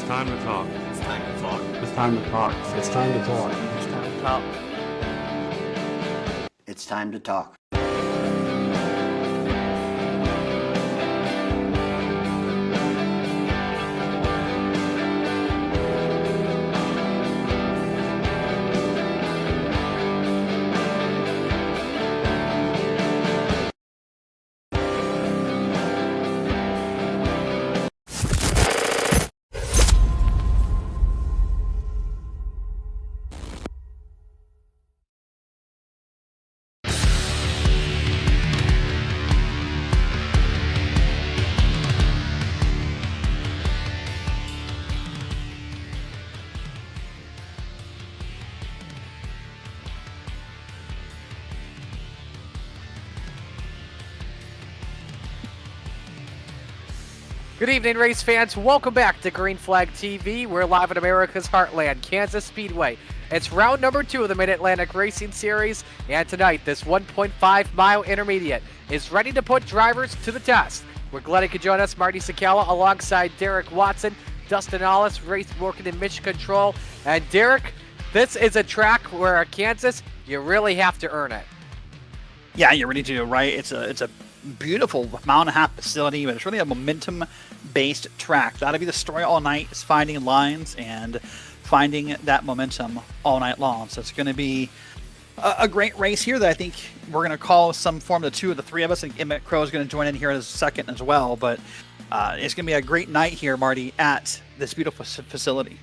time to talk. It's time to talk. It's time to talk. It's time to talk. It's time to talk. It's time to talk. Good evening, race fans. Welcome back to Green Flag TV. We're live in America's heartland, Kansas Speedway. It's round number 2 of the Mid-Atlantic Racing Series, and tonight, this 1.5-mile intermediate is ready to put drivers to the test. We're glad you could join us, Marty Sakala, alongside Derek Watson, Dustin Allis, race working in mission control. And Derek, this is a track where at Kansas, you really have to earn it. Yeah, you're ready to do it right. It's a beautiful mile and a half facility, but it's really a momentum-based track. That'll be the story all night, is finding lines and finding that momentum all night long. So it's going to be a great race here that I think we're going to call some form of the two of the three of us. I think Emmett Crow is going to join in here as a second as well. But it's going to be a great night here, Marty, at this beautiful facility.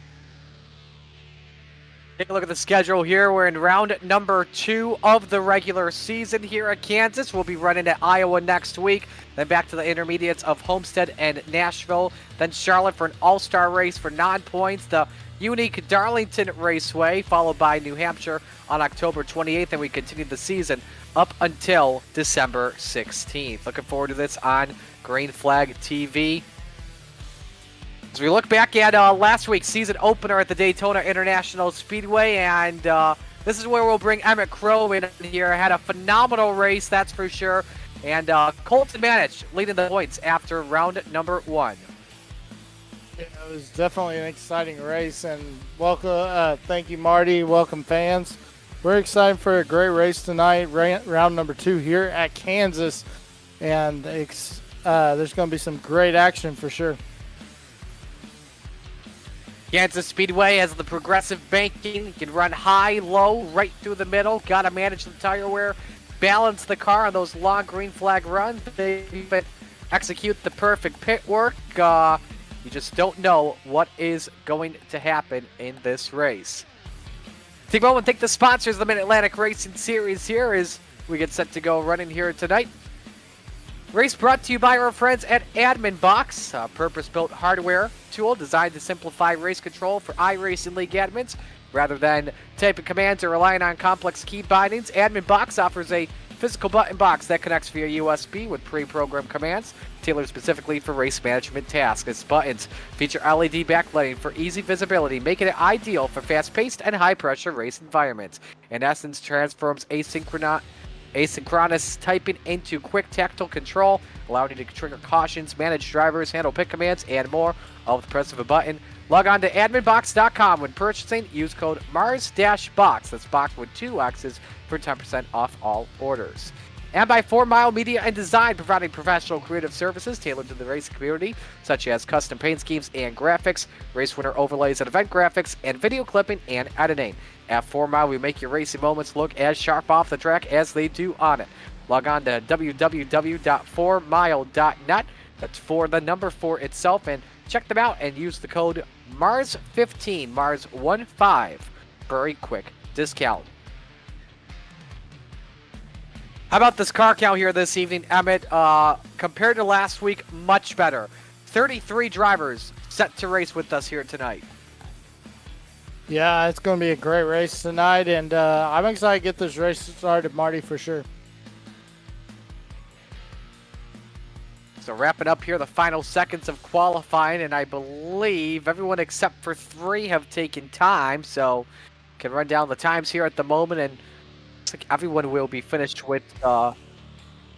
Take a look at the schedule here. We're in round number 2 of the regular season here at Kansas. We'll be running at Iowa next week, then back to the intermediates of Homestead and Nashville, then Charlotte for an all-star race for non-points, the unique Darlington Raceway, followed by New Hampshire on October 28th, and we continue the season up until December 16th. Looking forward to this on Green Flag TV. As we look back at last week's season opener at the Daytona International Speedway, and this is where we'll bring Emmett Crow in here. Had a phenomenal race, that's for sure. And Colton managed leading the points after round number 1. Yeah, it was definitely an exciting race, and welcome. Thank you, Marty. Welcome, fans. We're excited for a great race tonight, round number 2 here at Kansas, and there's going to be some great action for sure. Kansas Speedway has the progressive banking. You can run high, low, right through the middle. Got to manage the tire wear, balance the car on those long green flag runs. They even execute the perfect pit work. You just don't know what is going to happen in this race. Take a moment and thank the sponsors of the Mid-Atlantic Racing Series here as we get set to go running here tonight. Race brought to you by our friends at Admin Box, a purpose-built hardware tool designed to simplify race control for iRacing League admins. Rather than typing commands or relying on complex key bindings, Admin Box offers a physical button box that connects via USB with pre-programmed commands tailored specifically for race management tasks. Its buttons feature LED backlighting for easy visibility, making it ideal for fast-paced and high-pressure race environments. In essence, transforms asynchronous typing into quick tactile control, allowing you to trigger cautions, manage drivers, handle pit commands, and more, all with the press of a button. Log on to adminbox.com when purchasing. Use code MARS-BOX. That's box with 2 X's for 10% off all orders. And by 4 Mile Media and Design, providing professional creative services tailored to the racing community, such as custom paint schemes and graphics, race winner overlays and event graphics, and video clipping and editing. At 4 Mile, we make your racing moments look as sharp off the track as they do on it. Log on to www.4mile.net. That's 4 the number 4 itself, and check them out and use the code MARS15, MARS15 for a quick discount. How about this car count here this evening, Emmett? Compared to last week, much better. 33 drivers set to race with us here tonight. Yeah, it's going to be a great race tonight, and I'm excited to get this race started, Marty, for sure. So wrapping up here, the final seconds of qualifying, and I believe everyone except for 3 have taken time, so can run down the times here at the moment, and looks like everyone will be finished with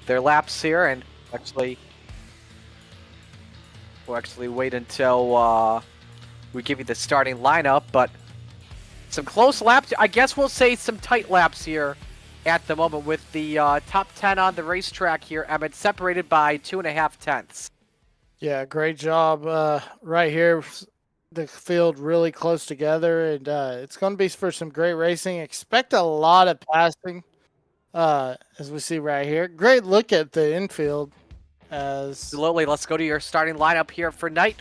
their laps here, and we'll actually wait until we give you the starting lineup, but some close laps. I guess we'll say some tight laps here at the moment with the top 10 on the racetrack here, Emmett, separated by 2.5 tenths. Yeah, great job right here. The field really close together, and it's going to be for some great racing. Expect a lot of passing, as we see right here. Great look at the infield. Absolutely. Let's go to your starting lineup here for tonight.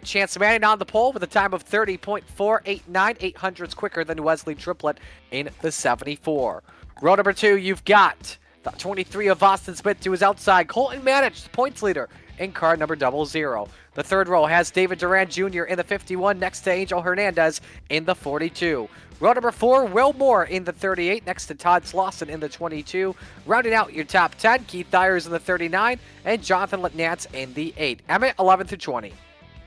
Chance Manning on the pole with a time of 30.489, 800s quicker than Wesley Triplett in the 74. Row number 2, you've got the 23 of Austin Smith to his outside. Colton Manich, the points leader in car number 00. The third row has David Duran Jr. in the 51 next to Angel Hernandez in the 42. Row number 4, Will Moore in the 38 next to Todd Slauson in the 22. Rounding out your top 10, Keith Dyers in the 39 and Jonathan Nance in the 8. Emmett, 11 through 20.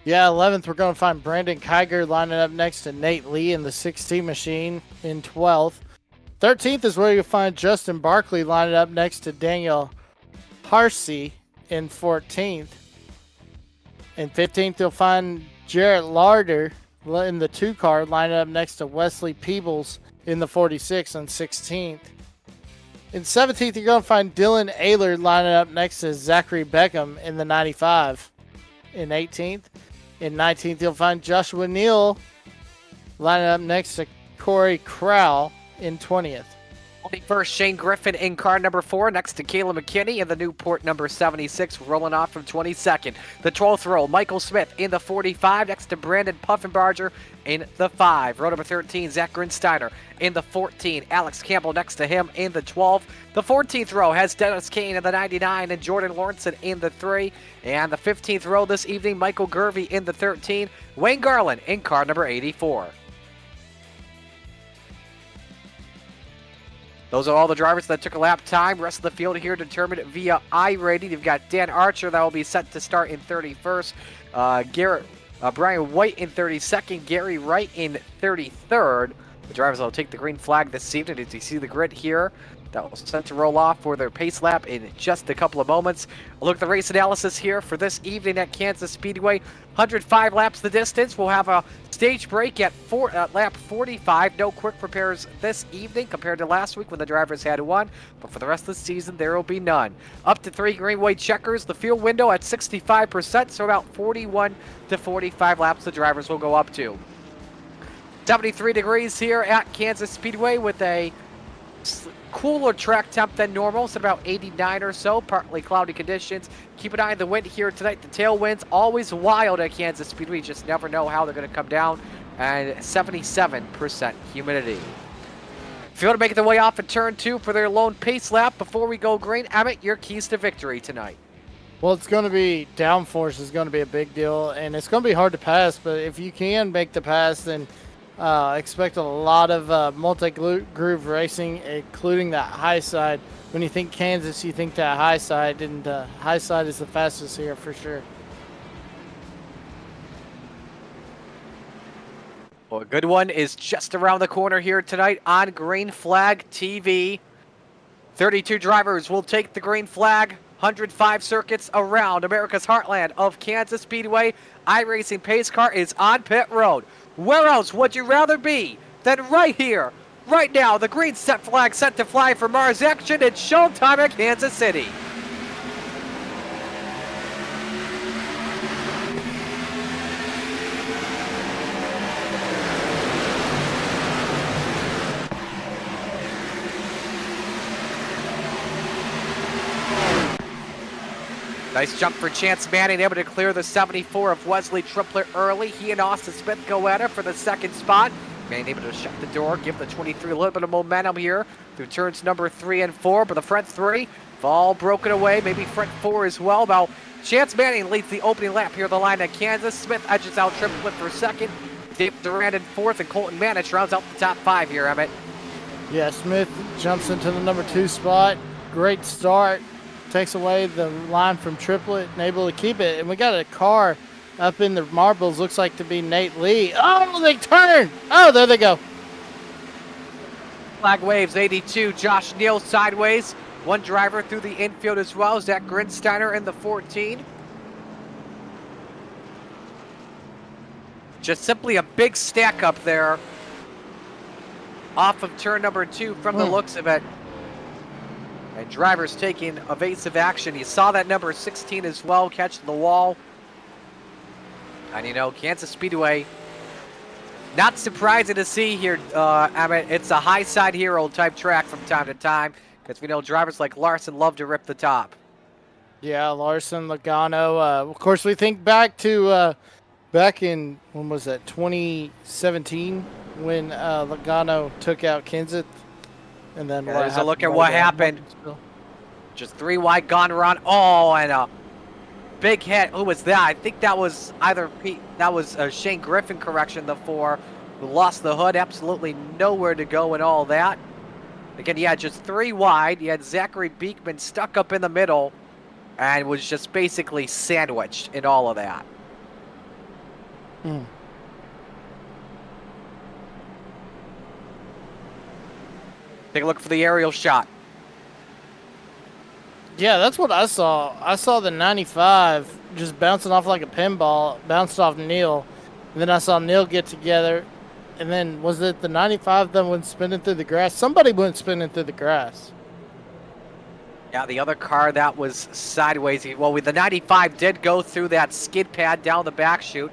Yeah, 11th, we're going to find Brandon Kiger lining up next to Nate Lee in the 16 machine in 12th. 13th is where you'll find Justin Barkley lining up next to Daniel Harsey in 14th. In 15th, you'll find Jarrett Larder in the 2 car lining up next to Wesley Peebles in the 46 on 16th. In 17th, you're going to find Dylan Ayler lining up next to Zachary Beckham in the 95 in 18th. In 19th, you'll find Joshua Neal lining up next to Corey Crowell in 20th. 21st, Shane Griffin in car number 4 next to Kayla McKinney in the Newport number 76, rolling off from 22nd. The 12th row, Michael Smith in the 45 next to Brandon Puffenbarger in the 5. Row number 13, Zach Grinsteiner in the 14. Alex Campbell next to him in the 12. The 14th row has Dennis Kane in the 99 and Jordan Lawrenson in the 3. And the 15th row this evening, Michael Gervey in the 13. Wayne Garland in car number 84. Those are all the drivers that took a lap time. Rest of the field here determined via iRating. You've got Dan Archer that will be set to start in 31st. Brian White in 32nd. Gary Wright in 33rd. The drivers will take the green flag this evening. As you see the grid here, that will set to roll off for their pace lap in just a couple of moments. A look at the race analysis here for this evening at Kansas Speedway. 105 laps the distance. We'll have a stage break at lap 45. No quick repairs this evening compared to last week when the drivers had one. But for the rest of the season, there will be none. Up to 3 green-white checkers. The fuel window at 65%, so about 41 to 45 laps the drivers will go up to. 73 degrees here at Kansas Speedway with a cooler track temp than normal. It's about 89 or so, partly cloudy conditions. Keep an eye on the wind here tonight. The tailwinds always wild at Kansas Speedway. You just never know how they're going to come down. And 77% humidity. If you want to make their way off at turn 2 for their lone pace lap before we go green, Emmett, your keys to victory tonight. Well, it's going to be downforce is going to be a big deal, and it's going to be hard to pass. But if you can make the pass, then expect a lot of multi-groove racing, including that high side. When you think Kansas, you think that high side, and high side is the fastest here for sure. Well, a good one is just around the corner here tonight on Green Flag TV. 32 drivers will take the green flag. 105 circuits around America's heartland of Kansas Speedway. iRacing Pace Car is on pit road. Where else would you rather be than right here, right now? The green set flag set to fly for Mars action. It's showtime at Kansas City. Nice jump for Chance Manning, able to clear the 74 of Wesley Triplett early. He and Austin Smith go at it for the second spot. Manning able to shut the door, give the 23 a little bit of momentum here through turns number 3 and 4. But the front 3 have all broken away, maybe front 4 as well. Now, Chance Manning leads the opening lap here, the line at Kansas. Smith edges out Triplett for second. Dave Durant in 4th, and Colton Manich rounds out the top 5 here, Emmett. Yeah, Smith jumps into the number 2 spot. Great start. Takes away the line from Triplett and able to keep it. And we got a car up in the marbles. Looks like to be Nate Lee. Oh, they turn. Oh, there they go. Flag waves, 82. Josh Neal sideways. One driver through the infield as well. Zach Grinsteiner in the 14. Just simply a big stack up there off of turn number 2 from the looks of it. And drivers taking evasive action. You saw that number 16 as well catch the wall. And you know, Kansas Speedway, not surprising to see here, Emmett. It's a high side hero type track from time to time because we know drivers like Larson love to rip the top. Yeah, Larson, Logano. Of course, we think back to back in, when was that, 2017, when Logano took out Kenseth. And then there's a look at what happened. Just 3 wide gone around. Oh, and a big hit. Who was that? I think that was either Shane Griffin, correction, the 4, who lost the hood. Absolutely nowhere to go and all that. Again, yeah, just 3 wide. You had Zachary Beekman stuck up in the middle and was just basically sandwiched in all of that. Take a look for the aerial shot. Yeah, that's what I saw. I saw the 95 just bouncing off like a pinball, bounced off Neil. And then I saw Neil get together. And then was it the 95 that went spinning through the grass? Somebody went spinning through the grass. Yeah, the other car that was sideways. Well, the 95 did go through that skid pad down the back chute.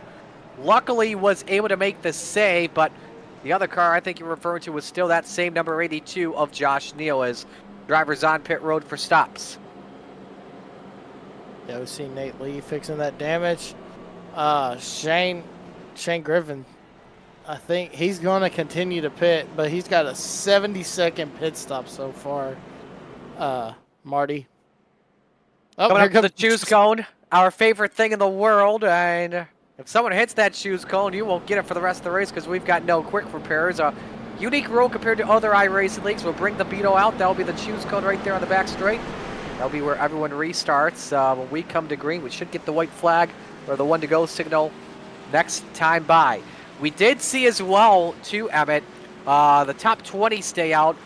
Luckily was able to make the save, but the other car I think you're referring to was still that same number 82 of Josh Neal as drivers on pit road for stops. Yeah, we see Nate Lee fixing that damage. Shane Griffin, I think he's going to continue to pit, but he's got a 70-second pit stop so far. Marty. Oh, coming up to the choose cone, our favorite thing in the world, and if someone hits that choose cone, you won't get it for the rest of the race because we've got no quick repairs. A unique rule compared to other iRacing leagues. We'll bring the Beetle out. That'll be the choose cone right there on the back straight. That'll be where everyone restarts. When we come to green, we should get the white flag or the 1 to go signal next time by. We did see as well, too, Emmett, the top 20 stay out.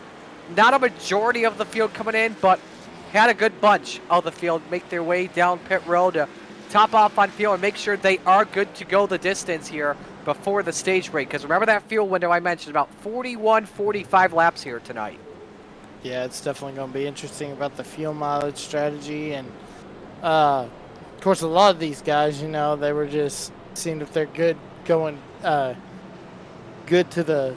Not a majority of the field coming in, but had a good bunch of the field make their way down pit road to top off on fuel and make sure they are good to go the distance here before the stage break. Because remember that fuel window I mentioned, about 41, 45 laps here tonight. Yeah, it's definitely going to be interesting about the fuel mileage strategy. And, of course, a lot of these guys, you know, they were just seeing if they're good going good to the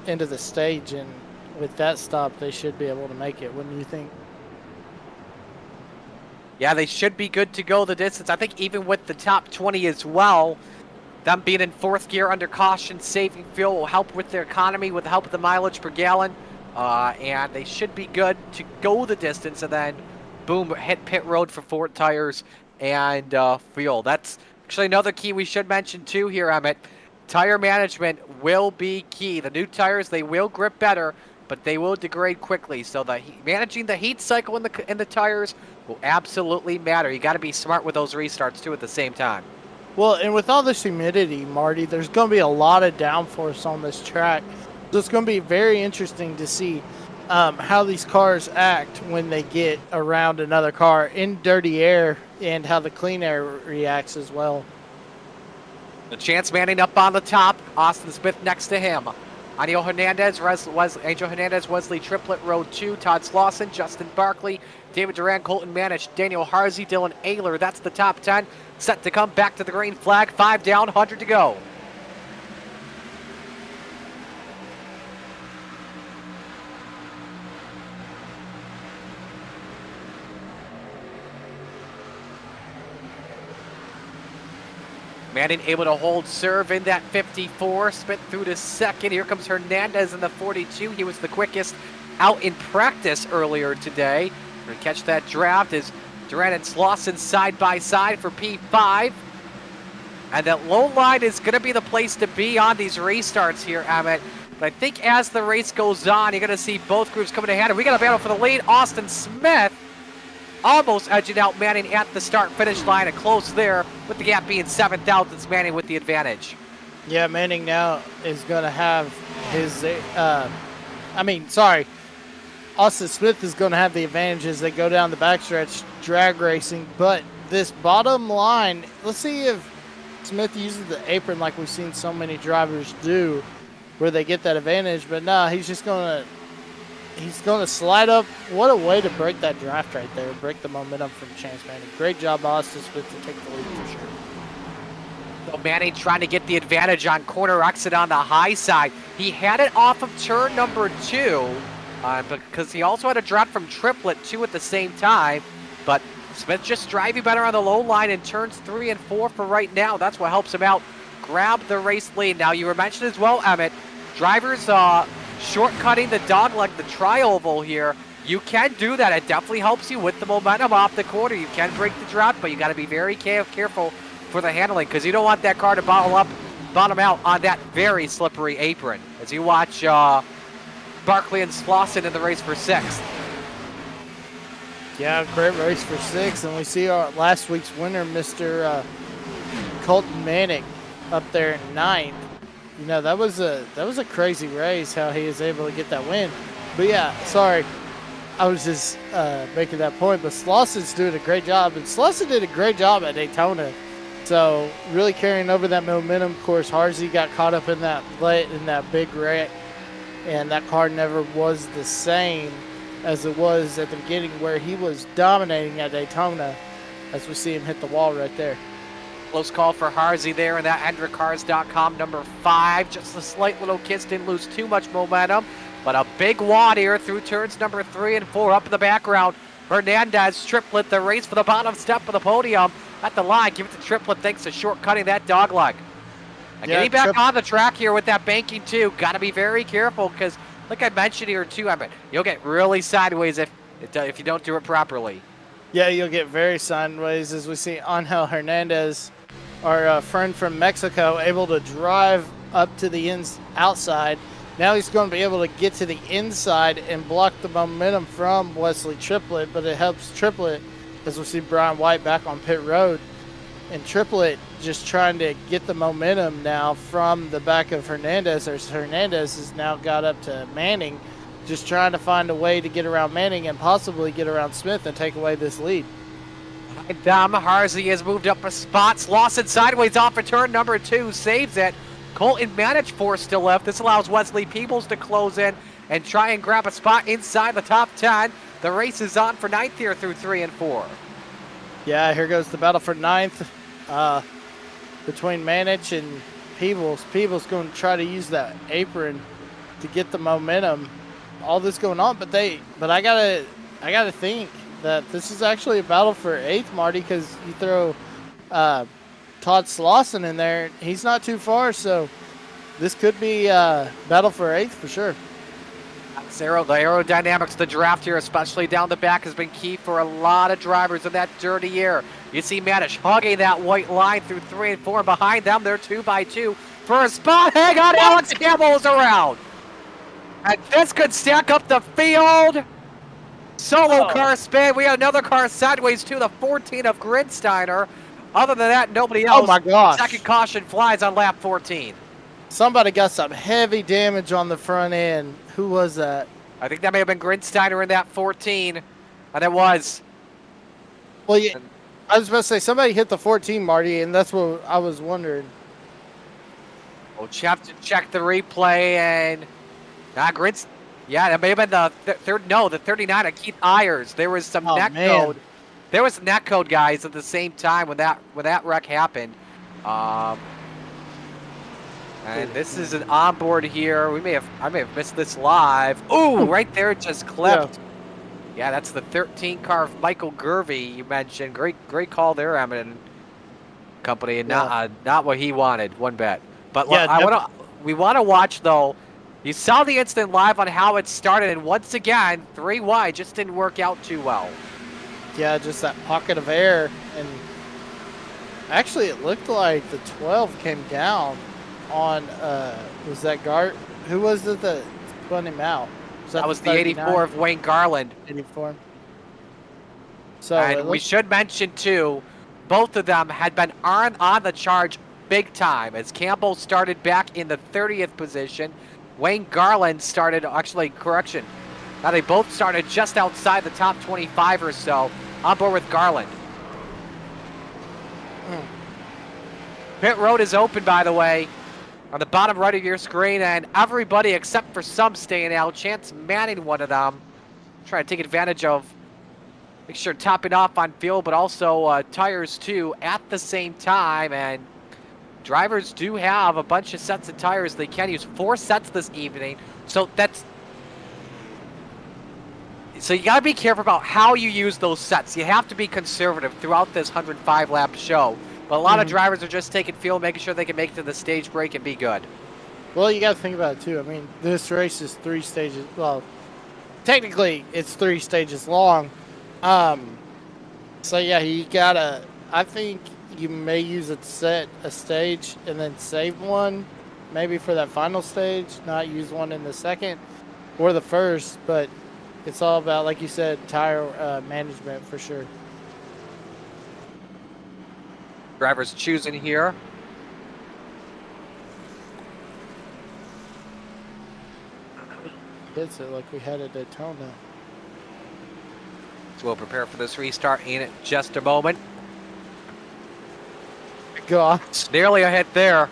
end of the stage. And with that stop, they should be able to make it. Wouldn't you think? Yeah, they should be good to go the distance. I think even with the top 20 as well, them being in 4th gear under caution, saving fuel will help with their economy with the help of the mileage per gallon. And they should be good to go the distance and then, boom, hit pit road for 4 tires and fuel. That's actually another key we should mention too here, Emmett. Tire management will be key. The new tires, they will grip better, but they will degrade quickly. So managing the heat cycle in the tires will absolutely matter. You got to be smart with those restarts too at the same time. Well, and with all this humidity, Marty, there's going to be a lot of downforce on this track. So it's going to be very interesting to see how these cars act when they get around another car in dirty air and how the clean air reacts as well. The Chance Manning up on the top. Austin Smith next to him. Angel Hernandez, Wesley Triplett, row 2, Todd Slauson, Justin Barkley, David Duran, Colton Manish, Daniel Harsey, Dylan Ayler. That's the top 10. Set to come back to the green flag. 5 down, 100 to go. Manning able to hold serve in that 54, spit through to second. Here comes Hernandez in the 42. He was the quickest out in practice earlier today. We're gonna catch that draft as Duran and Slauson side by side for P5. And that low line is gonna be the place to be on these restarts here, Emmett. But I think as the race goes on, you're gonna see both groups coming ahead. And we got a battle for the lead. Austin Smith almost edging out Manning at the start-finish line, and close there, with the gap being 7 thousandths. Manning with the advantage. Yeah, Manning now is going to have his, Austin Smith is going to have the advantage as they go down the backstretch drag racing, but this bottom line, let's see if Smith uses the apron like we've seen so many drivers do, where they get that advantage. But no, he's just gonna slide up. What a way to break that draft right there, break the momentum from Chance Manning. Great job, Austin Smith, to take the lead for sure. So Manning trying to get the advantage on corner exit on the high side. He had it off of turn number 2, because he also had a drop from triplet 2 at the same time. But Smith just driving better on the low line in turns 3 and 4 for right now. That's what helps him out. Grab the race lead. Now you were mentioned as well, Emmett. Drivers shortcutting the dogleg, the tri-oval here. You can do that. It definitely helps you with the momentum off the corner. You can break the drop, but you got to be very careful for the handling, because you don't want that car to bottom out on that very slippery apron. As you watch Barkley and Slauson in the race for 6th. Yeah, great race for 6th, and we see our last week's winner, Mr. Colton Manick, up there in 9th. You know, that was a crazy race how he was able to get that win. But yeah, sorry, I was just making that point. But Slauson's doing a great job, and Slauson did a great job at Daytona. So really carrying over that momentum. Of course, Harsey got caught up in that big wreck, and that car never was the same as it was at the beginning, where he was dominating at Daytona, as we see him hit the wall right there. Close call for Harsey there in that HendrickCars.com number 5. Just a slight little kiss, didn't lose too much momentum, but a big wad here through turns number 3 and 4. Up in the background, Hernandez triplet the race for the bottom step of the podium. At the line, give it to triplet thanks to shortcutting that dogleg. Getting back on the track here with that banking too. Got to be very careful, because like I mentioned here too, Emmett, you'll get really sideways if you don't do it properly. Yeah, you'll get very sideways, as we see Angel Hernandez, our friend from Mexico, able to drive up to the outside. Now he's going to be able to get to the inside and block the momentum from Wesley Triplett, but it helps Triplett, as we see Brian White back on pit road. And Triplett just trying to get the momentum now from the back of Hernandez, as Hernandez has now got up to Manning, just trying to find a way to get around Manning and possibly get around Smith and take away this lead. Dom Harsey has moved up a spot. Lawson sideways off of turn number 2, saves it. Colton Manich 4 still left. This allows Wesley Peebles to close in and try and grab a spot inside the top 10. The race is on for 9th here through 3 and 4. Yeah, here goes the battle for 9th between Manich and Peebles. Peebles going to try to use that apron to get the momentum. All this going on, but I gotta think that this is actually a battle for 8th, Marty, because you throw Todd Slauson in there. He's not too far, so this could be a battle for 8th for sure. The aerodynamics, the draft here, especially down the back, has been key for a lot of drivers in that dirty air. You see Manish hugging that white line through 3 and 4. Behind them, they're 2 by 2 for a spot. Hang on, Alex Campbell is around. And this could stack up the field. Solo car spin. We have another car sideways to the 14 of Gridsteiner. Other than that, nobody else. Oh my gosh. Second caution flies on lap 14. Somebody got some heavy damage on the front end. Who was that? I think that may have been Gridsteiner in that 14. And it was. Well, yeah, I was about to say, somebody hit the 14, Marty, and that's what I was wondering. We'll have to check the replay, and yeah, that may have been the the 39 of Keith Ayers. There was some neck code. There was neck code, guys, at the same time when that wreck happened. And this is an onboard here. I may have missed this live. Ooh, right there, it just clipped. Yeah, that's the 13 car of Michael Gervey you mentioned. Great call there, Emmett and company, and not what he wanted, one bet. But yeah, we want to watch though. You saw the incident live on how it started, and once again, 3 wide just didn't work out too well. Yeah, just that pocket of air, and actually it looked like the 12 came down on was that who was it that spun him out? That was the 84 of Wayne Garland. 84. So and we should mention too, both of them had been on the charge big time, as Campbell started back in the 30th position. Wayne Garland started, correction. Now they both started just outside the top 25 or so, on board with Garland. Pit road is open, by the way, on the bottom right of your screen, and everybody except for some staying out. Chance Manning, one of them, trying to take advantage of, make sure topping off on fuel, but also tires too at the same time. And drivers do have a bunch of sets of tires. They can use 4 sets this evening, so you got to be careful about how you use those sets. You have to be conservative throughout this 105 lap show. But a lot of drivers are just taking fuel, making sure they can make it to the stage break and be good. Well, you got to think about it too. I mean, this race is 3 stages. Well, technically, it's 3 stages long. So yeah, you gotta. I think you may use it to set a stage and then save one, maybe for that final stage. Not use one in the second or the first, but it's all about, like you said, tire management for sure. Drivers choosing here. Hits it like we had at Daytona. So we'll prepare for this restart in just a moment. Gosh. Nearly a hit there.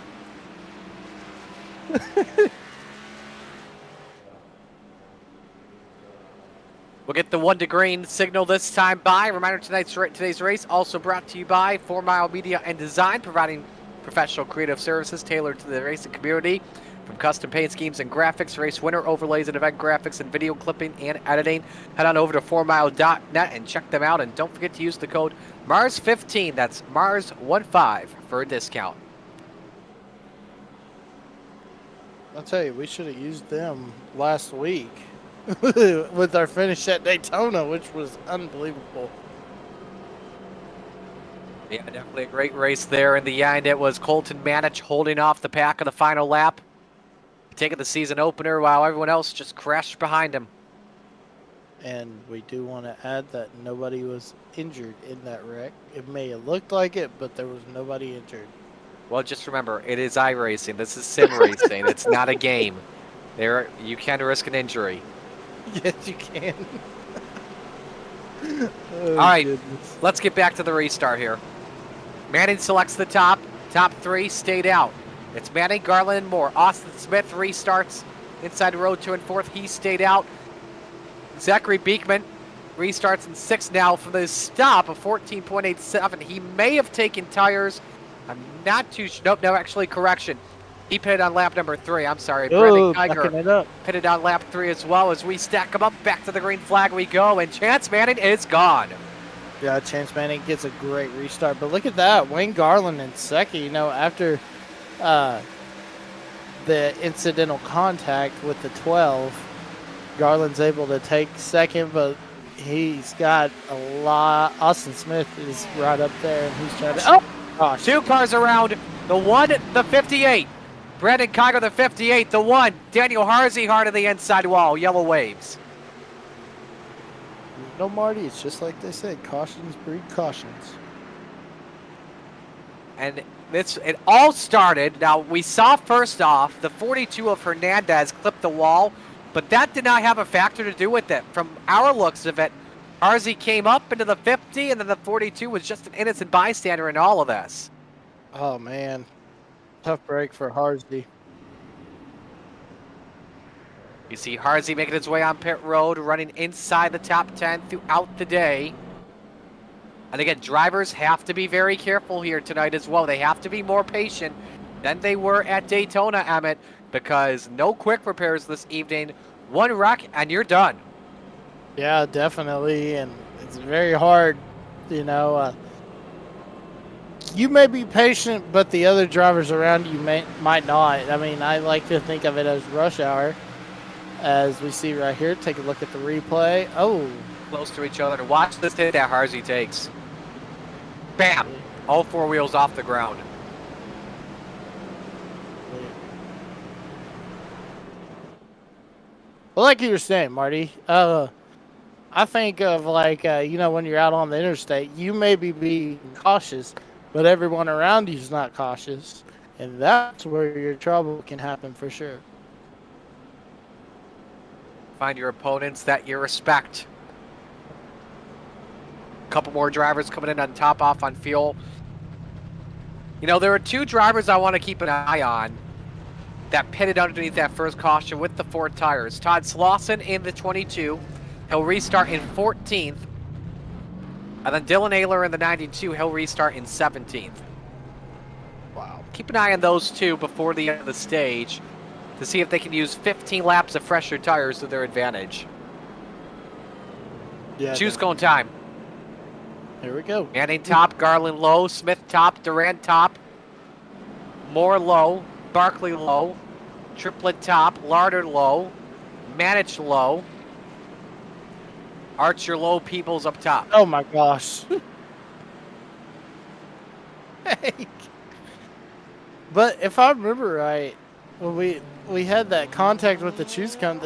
We'll get the 1 to green signal this time by. Reminder, today's race also brought to you by 4 Mile Media and Design, providing professional creative services tailored to the racing community. From custom paint schemes and graphics, race winner overlays and event graphics and video clipping and editing. Head on over to 4mile.net and check them out. And don't forget to use the code MARS15. That's MARS15 for a discount. I'll tell you, we should have used them last week with our finish at Daytona, which was unbelievable. Yeah, definitely a great race there. In the end, it was Colton Manich holding off the pack of the final lap, taking the season opener while everyone else just crashed behind him. And we do want to add that nobody was injured in that wreck. It may have looked like it, but there was nobody injured. Well, just remember, it is iRacing. This is sim racing. It's not a game. You can risk an injury. Yes, you can. All right, let's get back to the restart here. Manning selects the top. Top 3 stayed out. It's Manning, Garland, and Moore. Austin Smith restarts inside the road 2 and 4th. He stayed out. Zachary Beekman restarts in 6th now for the stop of 14.87. He may have taken tires. I'm not too sure. Nope, no, actually, correction. He pitted on lap number 3. I'm sorry. Brendan Geiger pitted on lap 3 as well. As we stack them up, back to the green flag we go, and Chance Manning is gone. Yeah, Chance Manning gets a great restart. But look at that. Wayne Garland in second, after the incidental contact with the 12, Garland's able to take second, but he's got a lot. Austin Smith is right up there, and he's trying to... Oh, gosh. 2 cars around. The 1, the 58. Brandon Kiger, the 58. The 1, Daniel Harsey, hard of the inside wall. Yellow waves. No, Marty, it's just like they said. Cautions breed cautions. And it all started. Now, we saw first off the 42 of Hernandez clip the wall, but that did not have a factor to do with it. From our looks of it, Harsey came up into the 50, and then the 42 was just an innocent bystander in all of this. Oh, man. Tough break for Harsey. You see Harsey making his way on pit road, running inside the top 10 throughout the day. And again, drivers have to be very careful here tonight as well. They have to be more patient than they were at Daytona, Emmett, because no quick repairs this evening. 1 wreck, and you're done. Yeah, definitely. And it's very hard, you may be patient, but the other drivers around you might not. I mean, I like to think of it as rush hour, as we see right here. Take a look at the replay. Oh. Close to each other. Watch this hit that Harsey takes. Bam! All 4 wheels off the ground. Well, like you were saying, Marty, I think of when you're out on the interstate, you may be being cautious, but everyone around you is not cautious, and that's where your trouble can happen for sure. Find your opponents that you respect. A couple more drivers coming in on top off on fuel. You know, there are two drivers I want to keep an eye on that pitted underneath that first caution with the 4 tires. Todd Slauson in the 22. He'll restart in 14th. And then Dylan Ayler in the 92. He'll restart in 17th. Wow. Keep an eye on those two before the end of the stage to see if they can use 15 laps of fresher tires to their advantage. Yeah. Choose going time. Here we go. Manning top, Garland low, Smith top, Durant top, Moore low, Barkley low, Triplet top, Larder low, Manich low, Archer low, Peebles up top. Oh my gosh. Hey. But if I remember right, when we had that contact with the choose cone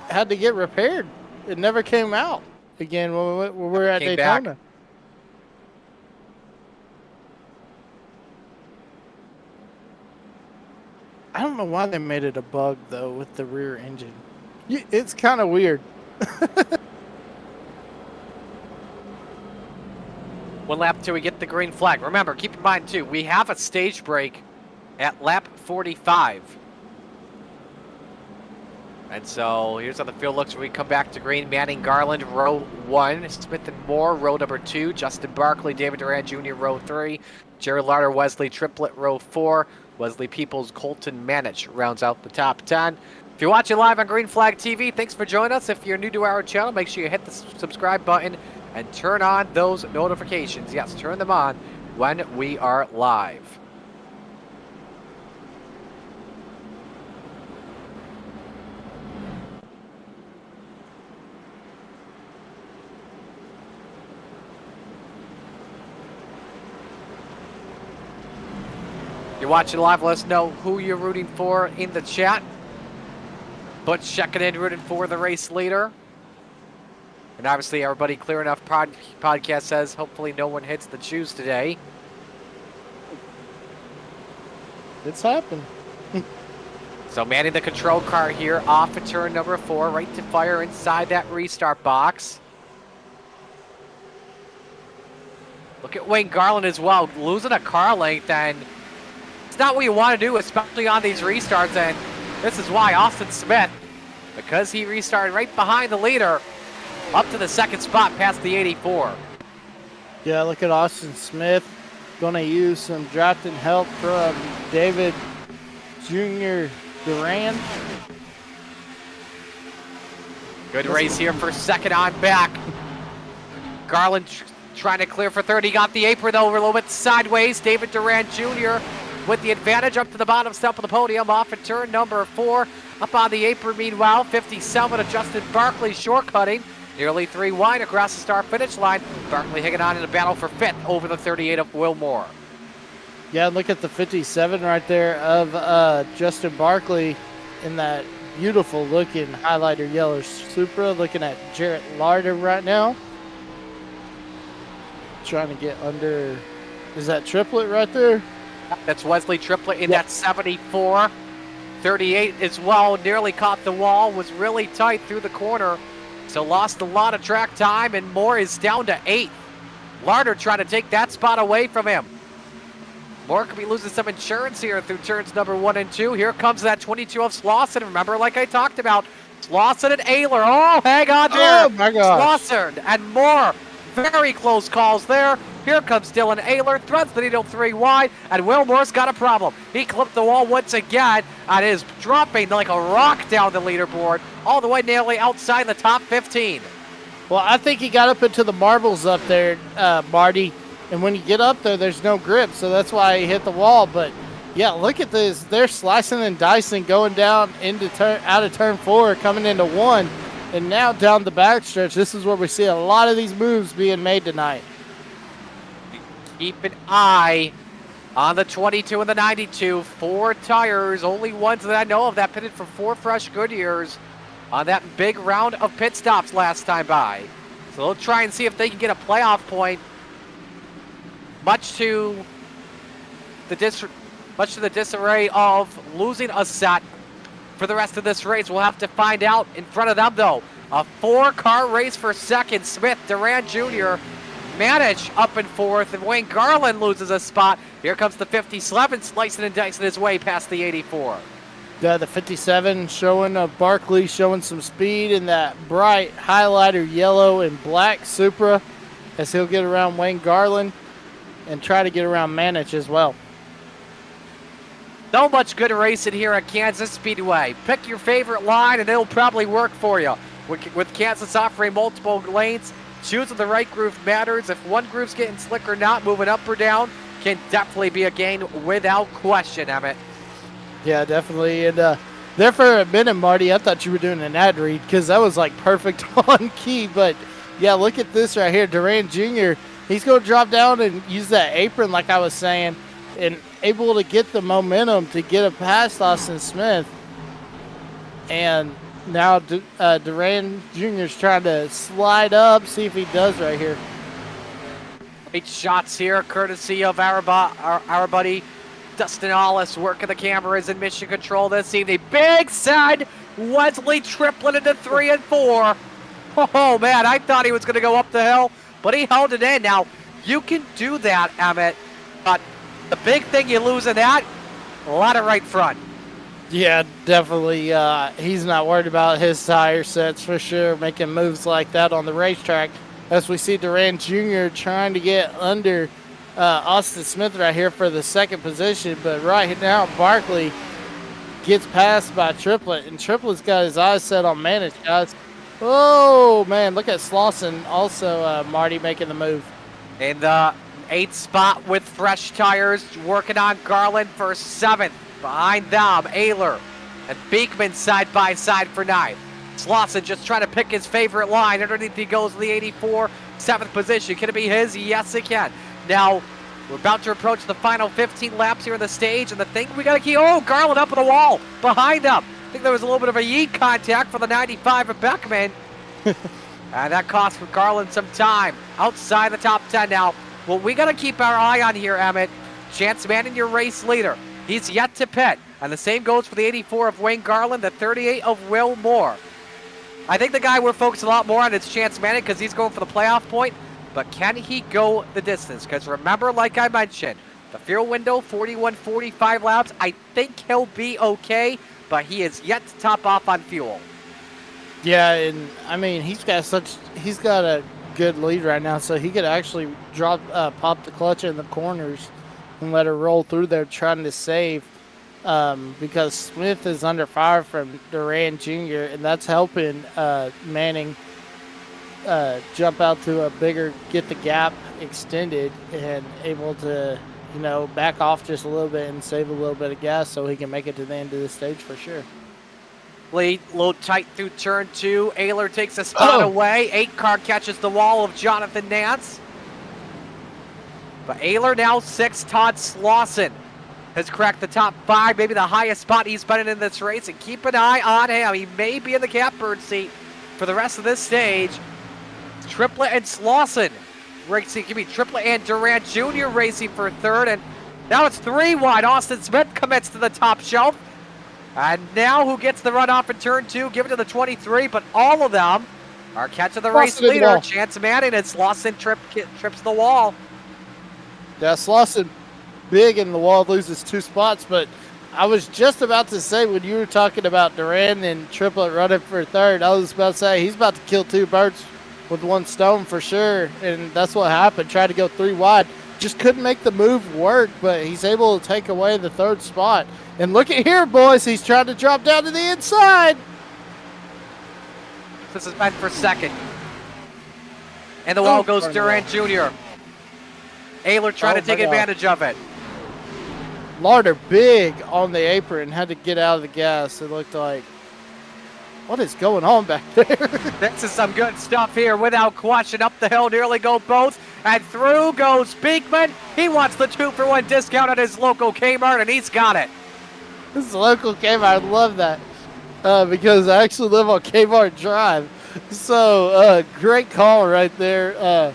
had to get repaired. It never came out again when we were at Came Daytona. back. I don't know why they made it a bug though with the rear engine. It's kind of weird. One lap until we get the green flag. Remember, keep in mind too, we have a stage break at lap 45. And so here's how the field looks when we come back to green. Manning, Garland, row 1. Smith and Moore, row number 2. Justin Barkley, David Durant Jr., row 3. Jared Larder, Wesley Triplet, row 4. Wesley Peoples, Colton Manich rounds out the top 10. If you're watching live on Green Flag TV, thanks for joining us. If you're new to our channel, make sure you hit the subscribe button and turn on those notifications. Yes, turn them on when we are live. You're watching live, let us know who you're rooting for in the chat. Butch checking in, rooting for the race leader. And obviously everybody, Clear Enough podcast says hopefully no one hits the choose today. It's happened. So manning the control car here off of turn number 4, right to fire inside that restart box. Look at Wayne Garland as well, losing a car length, and it's not what you want to do, especially on these restarts, and this is why Austin Smith, because he restarted right behind the leader, up to the second spot past the 84. Yeah, look at Austin Smith. Going to use some drafting help from David Jr. Duran. Good race here for second on back. Garland trying to clear for third. He got the apron though, a little bit sideways. David Durant Jr. with the advantage up to the bottom step of the podium off at turn number 4. Up on the apron meanwhile, 57 of Justin Barkley shortcutting. Nearly 3 wide across the start finish line. Barkley hanging on in a battle for 5th over the 38 of Will Moore. Yeah, look at the 57 right there of Justin Barkley in that beautiful looking highlighter yellow Supra. Looking at Jarrett Larder right now. Trying to get under, is that Triplet right there? That's Wesley Triplet in that 74. 38 as well, nearly caught the wall, was really tight through the corner. So lost a lot of track time, and Moore is down to 8th. Larder trying to take that spot away from him. Moore could be losing some insurance here through turns number 1 and 2. Here comes that 22 of Slauson. Remember, like I talked about, Slauson and Ayler. Oh, hang on there. Oh, my gosh. Slauson and Moore. Very close calls there. Here comes Dylan Ayler, threads the needle 3 wide, and Will Moore's got a problem. He clipped the wall once again and is dropping like a rock down the leaderboard, all the way nearly outside the top 15. Well, I think he got up into the marbles up there, Marty. And when you get up there, there's no grip, so that's why he hit the wall. But, yeah, look at this. They're slicing and dicing, going down into out of turn 4, coming into 1. And now down the backstretch, this is where we see a lot of these moves being made tonight. Keep an eye on the 22 and the 92. 4 tires, only ones that I know of that pitted for 4 fresh Goodyears on that big round of pit stops last time by. So they'll try and see if they can get a playoff point. Much to the disarray of losing a set for the rest of this race. We'll have to find out in front of them, though. A 4-car race for second. Smith, Durant Jr., Manich up in fourth, and Wayne Garland loses a spot. Here comes the 57, slicing and dicing his way past the 84. Yeah, the 57 showing Barkley showing some speed in that bright highlighter yellow and black Supra as he'll get around Wayne Garland and try to get around Manich as well. So much good racing here at Kansas Speedway. Pick your favorite line and it'll probably work for you. With Kansas offering multiple lanes, choosing the right groove matters. If one groove's getting slick or not, moving up or down can definitely be a gain without question, Emmett. Yeah, definitely. And there for a minute, Marty, I thought you were doing an ad read because that was like perfect on key. But yeah, look at this right here. Durant Jr., he's going to drop down and use that apron like I was saying, and able to get the momentum to get it past Austin Smith. And now Durant Jr. is trying to slide up, see if he does right here. 8 shots here, courtesy of our buddy Dustin Hollis working the cameras in mission control this evening. Big side Wesley triplet into 3 and 4. Oh man, I thought he was going to go up the hill, but he held it in. Now, you can do that, Emmett, but the big thing you lose in that, a lot of right front. Yeah, definitely. He's not worried about his tire sets for sure, making moves like that on the racetrack. As we see Durant Jr. trying to get under Austin Smith right here for the second position. But right now, Barkley gets passed by Triplet, and Triplet's got his eyes set on Manich, guys. Oh, man, look at Slauson also, Marty, making the move. In the 8th spot with fresh tires, working on Garland for 7th. Behind them, Ayler and Beekman side by side for 9th. Slauson just trying to pick his favorite line. Underneath he goes to the 84, 7th position. Can it be his? Yes, it can. Now, we're about to approach the final 15 laps here on the stage, and the thing we got to keep, oh, Garland up on the wall behind him. I think there was a little bit of a yeet contact for the 95 of Beckman. And that cost Garland some time. Outside the top 10 now. Well, we got to keep our eye on here, Emmett. Chance Manning, your race leader. He's yet to pit. And the same goes for the 84 of Wayne Garland, the 38 of Will Moore. I think the guy we're focused a lot more on is Chance Manning because he's going for the playoff point. But can he go the distance? Because remember, like I mentioned, the fuel window, 41, 45 laps. I think he'll be okay, but he is yet to top off on fuel. Yeah, and I mean, he's got a good lead right now, so he could actually pop the clutch in the corners and let her roll through there trying to save because Smith is under fire from Durant Jr., and that's helping Manning jump out to a bigger, get the gap extended and able to, back off just a little bit and save a little bit of gas so he can make it to the end of the stage for sure. Lead a little tight through turn 2. Ayler takes a spot away. 8 car catches the wall of Jonathan Nance. But Ayler now 6. Todd Slauson has cracked the top 5, maybe the highest spot he's been in this race. And keep an eye on him. He may be in the catbird seat for the rest of this stage. Triplet and Slauson racing. Give me Triplet and Durant Jr. racing for 3rd. And now it's 3 wide. Austin Smith commits to the top shelf. And now who gets the runoff in turn 2? Give it to the 23, but all of them are catching the race leader. Chance Manning, and Slauson trips the wall. Yeah, Slauson big in the wall, loses 2 spots, but I was just about to say when you were talking about Durant and Triplet running for 3rd, I was about to say he's about to kill 2 birds with 1 stone for sure, and that's what happened. Tried to go 3 wide. Just couldn't make the move work, but he's able to take away the 3rd spot. And look at here, boys. He's trying to drop down to the inside. This is meant for 2nd. And the wall goes Durant Jr. Ayler trying to take advantage of it. Larder big on the apron. Had to get out of the gas. It looked like. What is going on back there? This is some good stuff here without question. Up the hill, nearly go both. And through goes Beekman. He wants the 2-for-1 discount at his local Kmart, and he's got it. This is local Kmart. I love that because I actually live on Kmart Drive. So great call right there.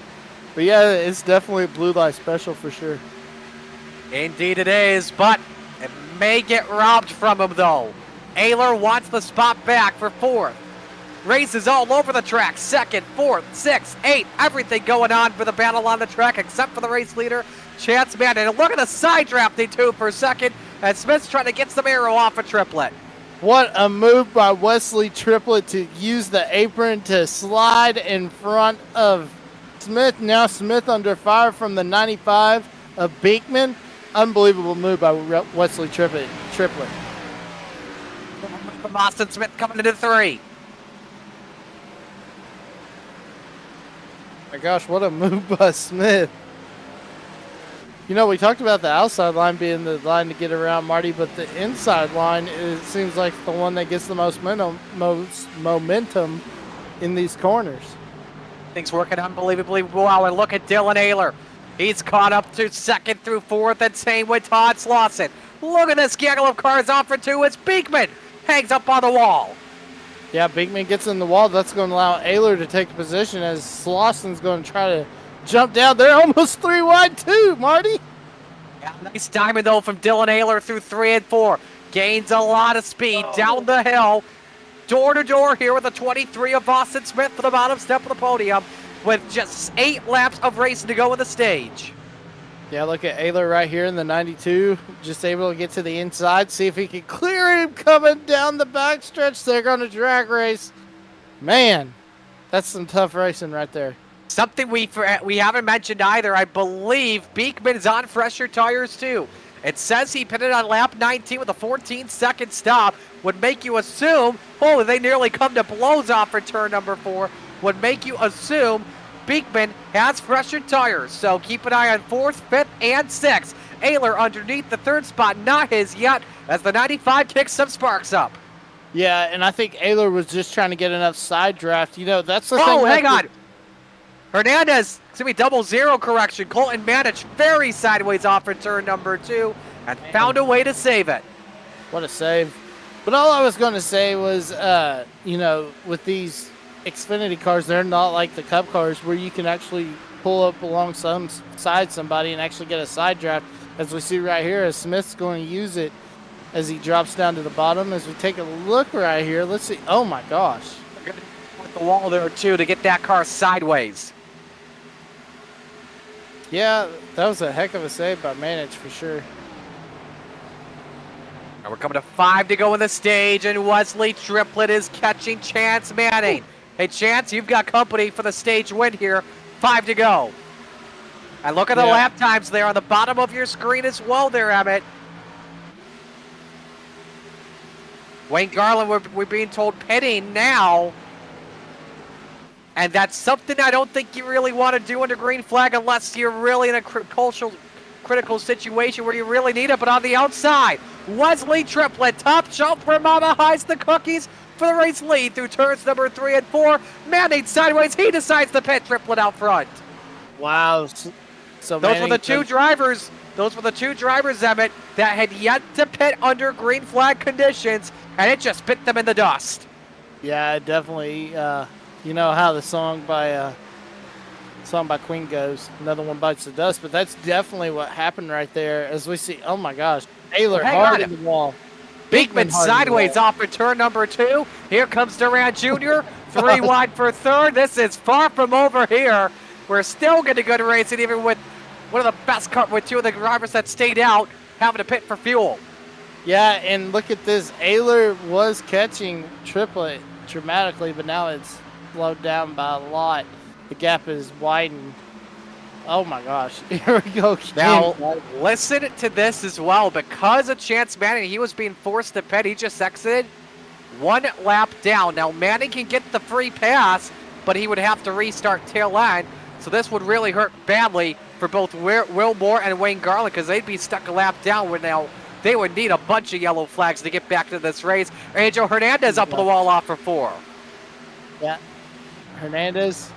But yeah, it's definitely a blue light special for sure. Indeed it is, but it may get robbed from him though. Ayler wants the spot back for 4th. Races all over the track. Second, fourth, sixth, eighth. Everything going on for the battle on the track except for the race leader, Chance Manning. And look at the side drafting too for a second. And Smith's trying to get some arrow off a Triplet. What a move by Wesley Triplet to use the apron to slide in front of Smith. Now Smith under fire from the 95 of Beekman. Unbelievable move by Wesley Triplet. From Austin Smith coming into 3. My gosh, what a move by Smith. You know, we talked about the outside line being the line to get around Marty, but the inside line, it seems like the one that gets the most momentum in these corners. Things working unbelievably well. And look at Dylan Ayler. He's caught up to second through fourth, and same with Todd Slauson. Look at this gaggle of cars off for 2. It's Beekman. Hangs up on the wall. Yeah, Beekman gets in the wall. That's going to allow Ayler to take a position as Slauson's going to try to jump down. They're almost 3 wide too, Marty. Yeah, nice timing though from Dylan Ayler through 3 and 4. Gains a lot of speed down the hill. Door to door here with the 23 of Austin Smith for the bottom step of the podium with just 8 laps of racing to go in the stage. Yeah, look at Ayler right here in the 92. Just able to get to the inside. See if he can clear him coming down the backstretch. They're going to drag race. Man, that's some tough racing right there. Something we haven't mentioned either. I believe Beekman is on fresher tires too. It says he pitted on lap 19 with a 14-second stop. Would make you assume, oh, they nearly come to blows off for turn number 4. Would make you assume Beekman has fresher tires. So keep an eye on 4th, 5th, and 6th. Ayler underneath the 3rd spot, not his yet, as the 95 kicks some sparks up. Yeah, and I think Ayler was just trying to get enough side draft. You know, that's the thing. Oh, hang on. Hernandez, double zero correction. Colton managed very sideways off for turn number 2 and found a way to save it. What a save. But all I was going to say was, you know, with these Xfinity cars, they're not like the Cup cars where you can actually pull up alongside somebody and actually get a side draft, as we see right here, as Smith's going to use it as he drops down to the bottom. As we take a look right here, let's see. Oh, my gosh. They're going to put the wall there, too, to get that car sideways. Yeah, that was a heck of a save by Manage for sure. And we're coming to 5 to go in the stage, and Wesley Triplet is catching Chance Manning. Hey, Chance, you've got company for the stage win here. 5 to go. And look at the lap times there on the bottom of your screen as well there, Emmett. Wayne Garland, we're being told pitting now. And that's something I don't think you really want to do under green flag unless you're really in a critical situation where you really need it. But on the outside, Wesley Triplet, top shelf for Mama Highs the cookies for the race lead through turns number 3 and 4. Manning sideways, he decides to pit Triplet out front. Wow. So those were the two drivers. Those were the 2 drivers, Emmett, that had yet to pit under green flag conditions, and it just bit them in the dust. Yeah, definitely. You know how the song by Queen goes, another one bites the dust, but that's definitely what happened right there. As we see, oh my gosh, Ayler hard in the wall. Beekman sideways off for turn number 2. Here comes Durant Jr. 3 wide for 3rd. This is far from over here. We're still getting good racing, even with one of the best with 2 of the drivers that stayed out having to pit for fuel. Yeah, and look at this. Ayler was catching Triplet dramatically, but now it's slowed down by a lot. The gap is widened. Oh my gosh. Here we go. Now, listen to this as well. Because of Chance Manning, he was being forced to pit. He just exited 1 lap down. Now, Manning can get the free pass, but he would have to restart tail end. So this would really hurt badly for both Will Moore and Wayne Garland, because they'd be stuck a lap down where now they would need a bunch of yellow flags to get back to this race. Angel Hernandez up on the wall off for 4. Yeah. Hernandez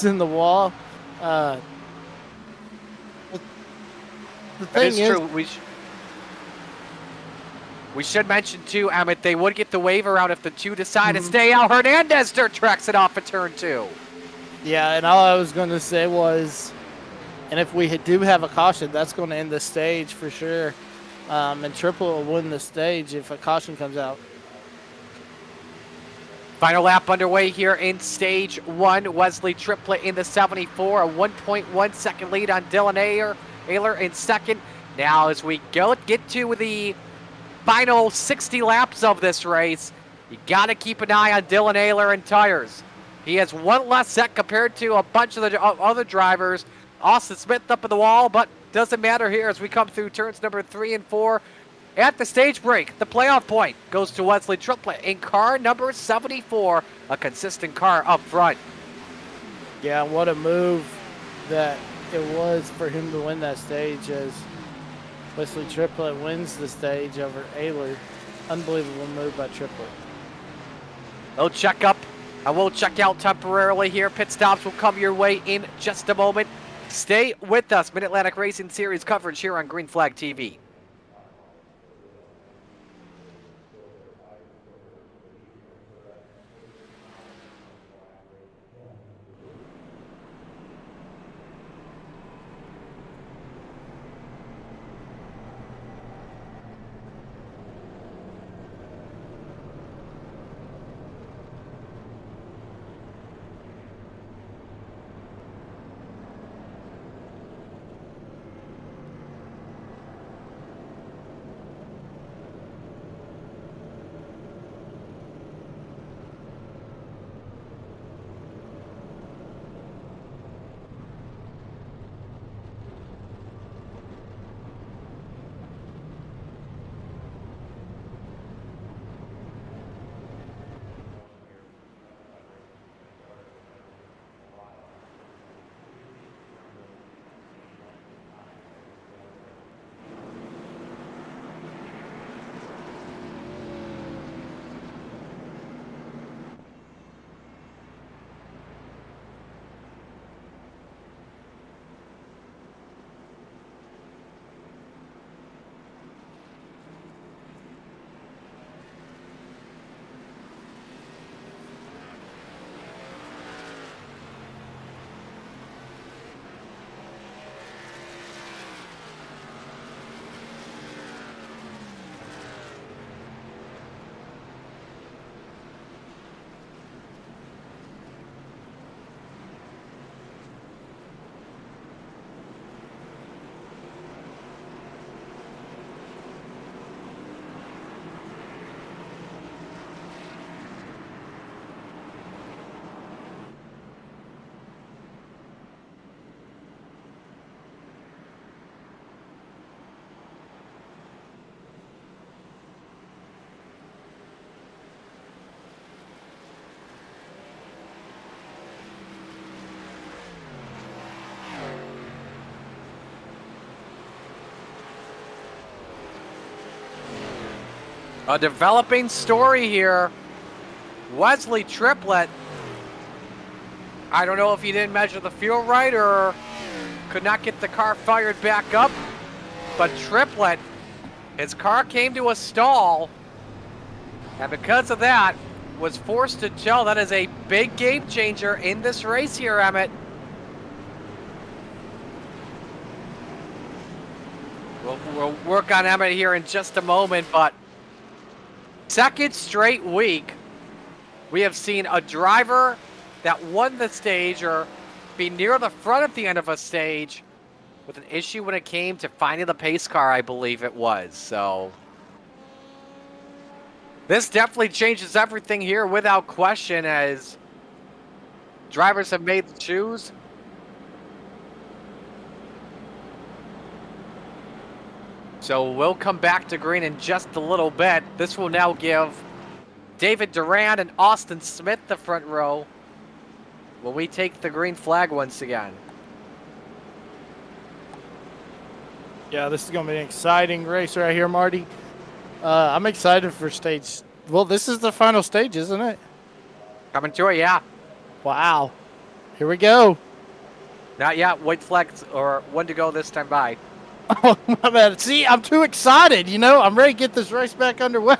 in the wall. The thing is true. We should mention too, Emmett, they would get the waiver out if the 2 decide to stay out. Hernandez dirt tracks it off at turn 2. Yeah, and all I was going to say was, and if we do have a caution, that's going to end the stage for sure. And Triple will win the stage if a caution comes out. Final lap underway here in stage 1. Wesley Triplett in the 74, a 1.1 second lead on Dylan Ayler in second. Now as we get to the final 60 laps of this race, you got to keep an eye on Dylan Ayler and tires. He has one less set compared to a bunch of the other drivers. Austin Smith up in the wall, but doesn't matter here as we come through turns number 3 and 4. At the stage break, the playoff point goes to Wesley Triplett in car number 74, a consistent car up front. Yeah, what a move that it was for him to win that stage, as Wesley Triplett wins the stage over Ayler. Unbelievable move by Triplett. They'll check up. I will check out temporarily here. Pit stops will come your way in just a moment. Stay with us. Mid-Atlantic Racing Series coverage here on Green Flag TV. A developing story here. Wesley Triplett, I don't know if he didn't measure the fuel right or could not get the car fired back up, but Triplett, his car came to a stall, and because of that, was forced to gel. That is a big game changer in this race here, Emmett. We'll work on Emmett here in just a moment, but second straight week, we have seen a driver that won the stage or be near the front at the end of a stage with an issue when it came to finding the pace car, I believe it was. So this definitely changes everything here without question, as drivers have made the choose. So we'll come back to green in just a little bit. This will now give David Duran and Austin Smith the front row when we take the green flag once again. Yeah, this is going to be an exciting race right here, Marty. I'm excited for stage. Well, this is the final stage, isn't it? Coming to it, yeah. Wow. Here we go. Not yet. White flags or one to go this time by. Oh, my bad. See, I'm too excited. You know, I'm ready to get this race back underway.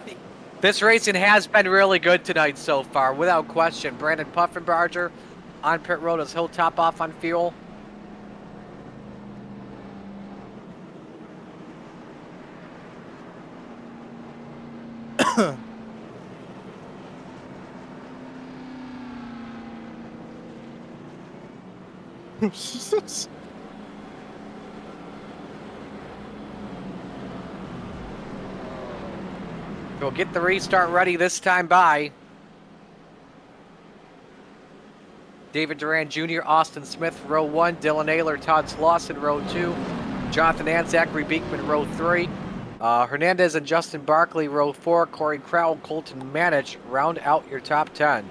This racing has been really good tonight so far, without question. Brandon Puffenbarger on pit road as he'll top off on fuel. We'll get the restart ready this time by David Duran Jr., Austin Smith, row 1, Dylan Ayler, Todd Slauson, row 2, Jonathan and Zachary Beekman, row 3, Hernandez and Justin Barkley, row 4, Corey Crowell, Colton Manich, round out your top 10.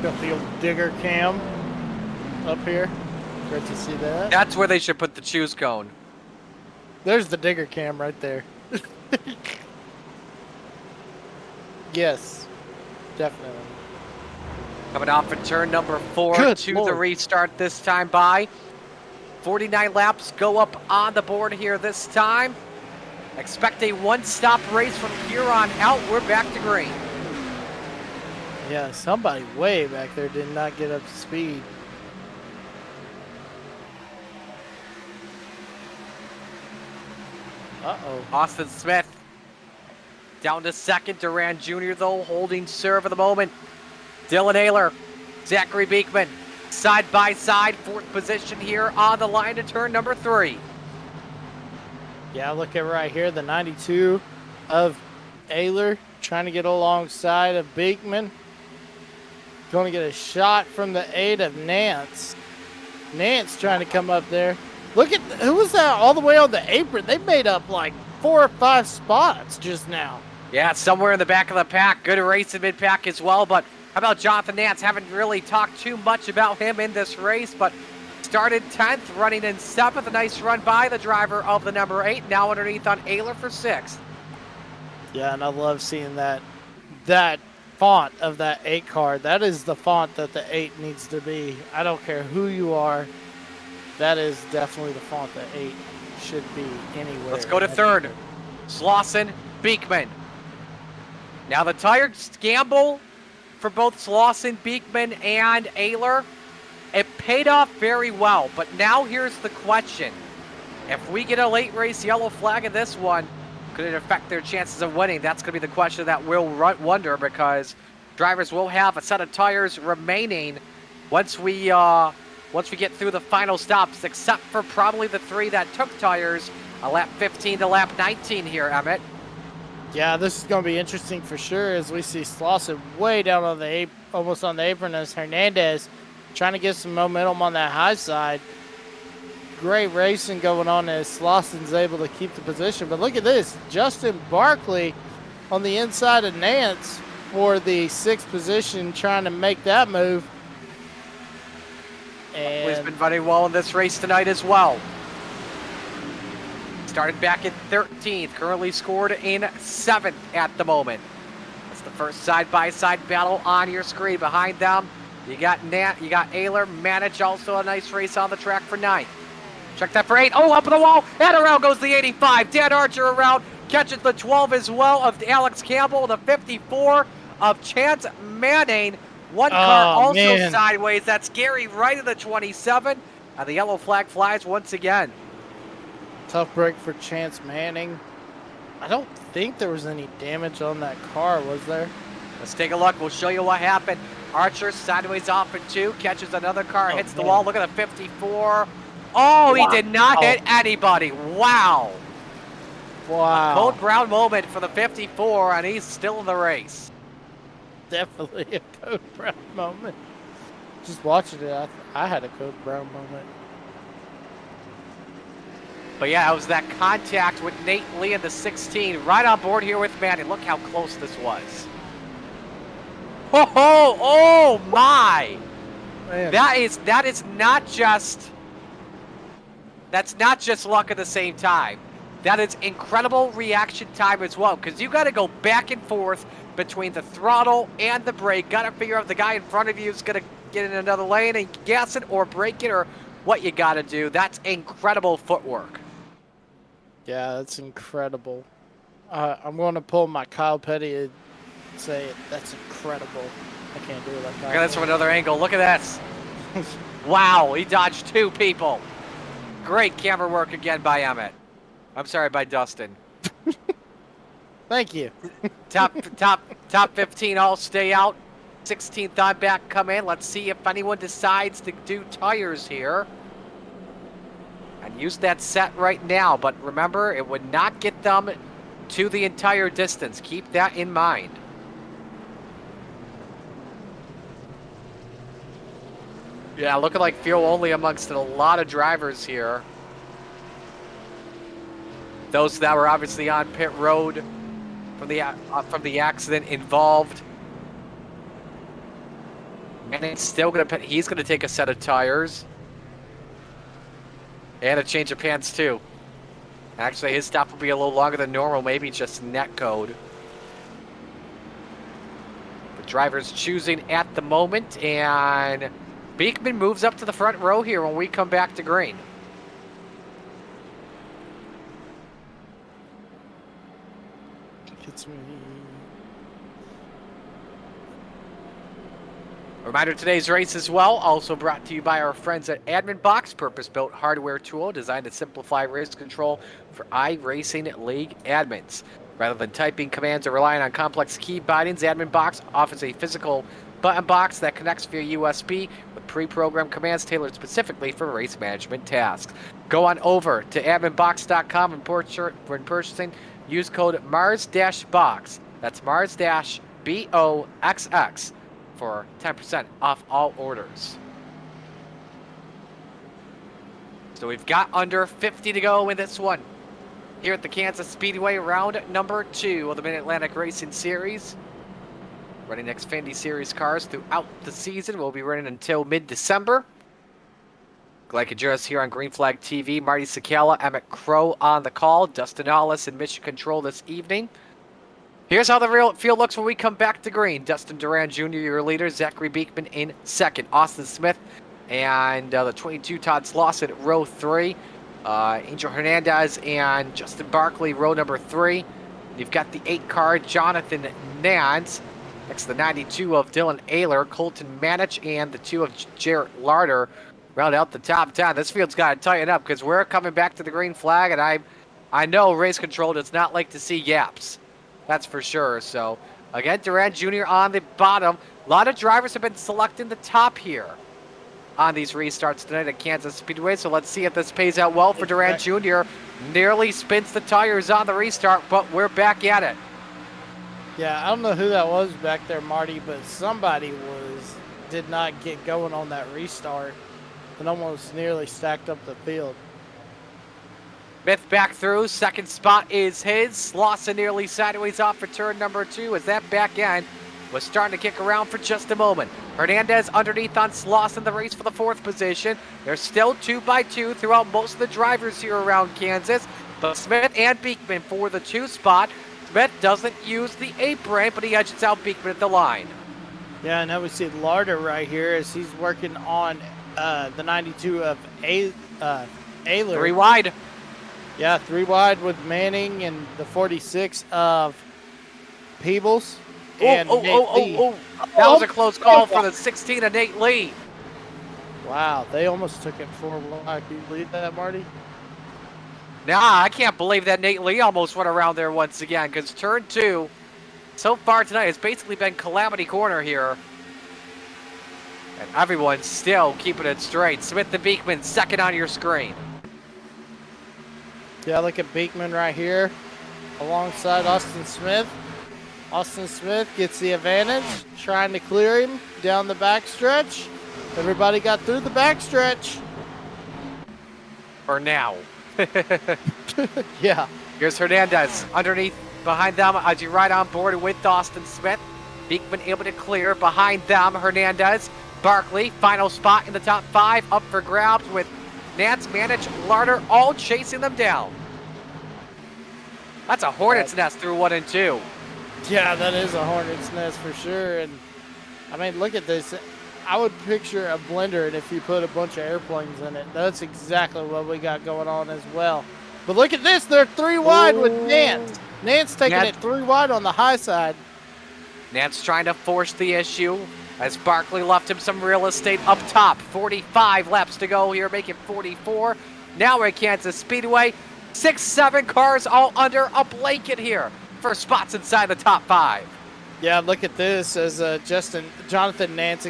Got the old digger cam up here. Great to see that. That's where they should put the choose cone. There's the digger cam right there. Yes, definitely. Coming off of turn number 4 Good to Lord. the restart this time by. 49 laps go up on the board here this time. Expect a one-stop race from here on out. We're back to green. Yeah, somebody way back there did not get up to speed. Uh-oh. Austin Smith down to second. Duran Jr., though, holding serve at the moment. Dylan Ayler, Zachary Beekman, side by side, 4th position here on the line to turn number 3. Yeah, look at right here, the 92 of Ayler trying to get alongside of Beekman. Going to get a shot from the 8 of Nance. Nance trying to come up there. Look at, who was that all the way on the apron? They made up like 4 or 5 spots just now. Yeah, somewhere in the back of the pack. Good race in mid-pack as well, but how about Jonathan Nance? Haven't really talked too much about him in this race, but started 10th, running in 7th. A nice run by the driver of the number 8, now underneath on Ayler for 6th. Yeah, and I love seeing that font of that 8 card. That is the font that the 8 needs to be. I don't care who you are. That is definitely the font that 8 should be anywhere. Let's go to third. Slauson, Beekman. Now the tire gamble for both Slauson, Beekman, and Ayler, it paid off very well. But now here's the question. If we get a late race yellow flag in this one, could it affect their chances of winning? That's going to be the question that we'll wonder, because drivers will have a set of tires remaining once we get through the final stops, except for probably the 3 that took tires a lap 15 to lap 19 here, Emmett. Yeah, this is going to be interesting for sure, as we see Slauson way down on the almost on the apron, as Hernandez trying to get some momentum on that high side. Great racing going on as Slauson's able to keep the position. But look at this, Justin Barkley on the inside of Nance for the 6th position, trying to make that move. He's And been running well in this race tonight as well. Started back in 13th, currently scored in 7th at the moment. That's the first side-by-side battle on your screen. Behind them, you got Ayler, Manich, also a nice race on the track for 9th. Check that for 8. Oh, up in the wall, and around goes the 85. Dan Archer around, catches the 12 as well of Alex Campbell, the 54 of Chance Manning. One car also sideways. That's Gary right at the 27. And the yellow flag flies once again. tough break for Chance Manning. I don't think there was any damage on that car, was there? Let's take a look. We'll show you what happened. Archer sideways off in 2, catches another car, hits the wall. Look at the 54. Oh, he did not hit anybody. Wow. Wow. Cold ground moment for the 54, and he's still in the race. Definitely a Code Brown moment. Just watching it, I had a Code Brown moment. But yeah, it was that contact with Nate Lee in the 16, right on board here with Manny. Look how close this was. Oh my! Man. That's not just luck at the same time. That is incredible reaction time as well, because you got to go back and forth between the throttle and the brake. Got to figure out if the guy in front of you is going to get in another lane and gas it or brake it, or what you got to do. That's incredible footwork. Yeah, that's incredible. I'm going to pull my Kyle Petty and say that's incredible. I can't do it like that. Look at this from another angle. Look at this. Wow, he dodged 2 people. Great camera work again by Emmett. I'm sorry, by Dustin. Thank you. Top Top 15 all stay out. 16th on back come in. Let's see if anyone decides to do tires here. And use that set right now. But remember, it would not get them to the entire distance. Keep that in mind. Yeah, looking like fuel only amongst a lot of drivers here. Those that were obviously on pit road from the accident involved. And it's still he's gonna take a set of tires. And a change of pants too. Actually, his stop will be a little longer than normal, maybe just net code. The driver's choosing at the moment, and Beekman moves up to the front row here when we come back to green. It's me. Reminder, today's race as well, also brought to you by our friends at Admin Box, purpose-built hardware tool designed to simplify race control for iRacing League admins. Rather than typing commands or relying on complex key bindings, Admin Box offers a physical button box that connects via USB with pre-programmed commands tailored specifically for race management tasks. Go on over to adminbox.com and when purchasing, use code MARS-BOX. That's MARS-BOXX for 10% off all orders. So we've got under 50 to go in this one. Here at the Kansas Speedway, round number 2 of the Mid-Atlantic Racing Series. Running Xfinity Series cars throughout the season. We'll be running until mid-December. Glad you could join us here on Green Flag TV. Marty Sakala, Emmett Crow on the call. Dustin Allis in mission control this evening. Here's how the real field looks when we come back to green. Dustin Duran Jr., your leader. Zachary Beekman in second. Austin Smith and the 22, Todd Slauson, row 3. Angel Hernandez and Justin Barkley, row number 3. You've got the 8 car, Jonathan Nance. Next to the 92 of Dylan Ayler, Colton Manich, and the 2 of Jarrett Larder round out the top 10. This field's got to tighten up because we're coming back to the green flag, and I know race control does not like to see gaps. That's for sure. So, again, Duran Jr. on the bottom. A lot of drivers have been selecting the top here on these restarts tonight at Kansas Speedway. So let's see if this pays out well for Duran Jr. Nearly spins the tires on the restart, but we're back at it. Yeah, I don't know who that was back there, Marty, but somebody did not get going on that restart and almost nearly stacked up the field. Smith back through. Second spot is his. Lawson nearly sideways off for turn number 2 as that back end was starting to kick around for just a moment. Hernandez underneath on Slauson, the race for the 4th position. There's still 2 by 2 throughout most of the drivers here around Kansas, but Smith and Beekman for the 2 spot. Smith doesn't use the apron, but he edges out Beekman at the line. Yeah, and now we see Larder right here as he's working on the 92 of Ayler. 3 wide. Yeah, 3 wide with Manning and the 46 of Peebles. And That was a close call for the 16 of Nate Lee. Wow, they almost took it 4 wide. Can you believe that, Marty? Nah, I can't believe that Nate Lee almost went around there once again, because turn 2 so far tonight has basically been calamity corner here. And everyone's still keeping it straight. Smith and Beekman second on your screen. Yeah, look at Beekman right here alongside Austin Smith. Austin Smith gets the advantage, trying to clear him down the backstretch. Everybody got through the backstretch. For now. Yeah. Here's Hernandez underneath behind them as you ride on board with Austin Smith. Beekman able to clear behind them. Hernandez, Barkley, final spot in the top 5 up for grabs with Nance, Manich, Larder all chasing them down. That's a hornet's nest through 1 and 2. Yeah, that is a hornet's nest for sure. And I mean, look at this. I would picture a blender, and if you put a bunch of airplanes in it, that's exactly what we got going on as well. But look at this. They're 3 wide with Nance. Nance taking it 3 wide on the high side. Nance trying to force the issue as Barkley left him some real estate up top. 45 laps to go here, making 44. Now we're at Kansas Speedway. 6, 7 cars all under a blanket here for spots inside the top 5. Yeah, look at this as Jonathan Nance,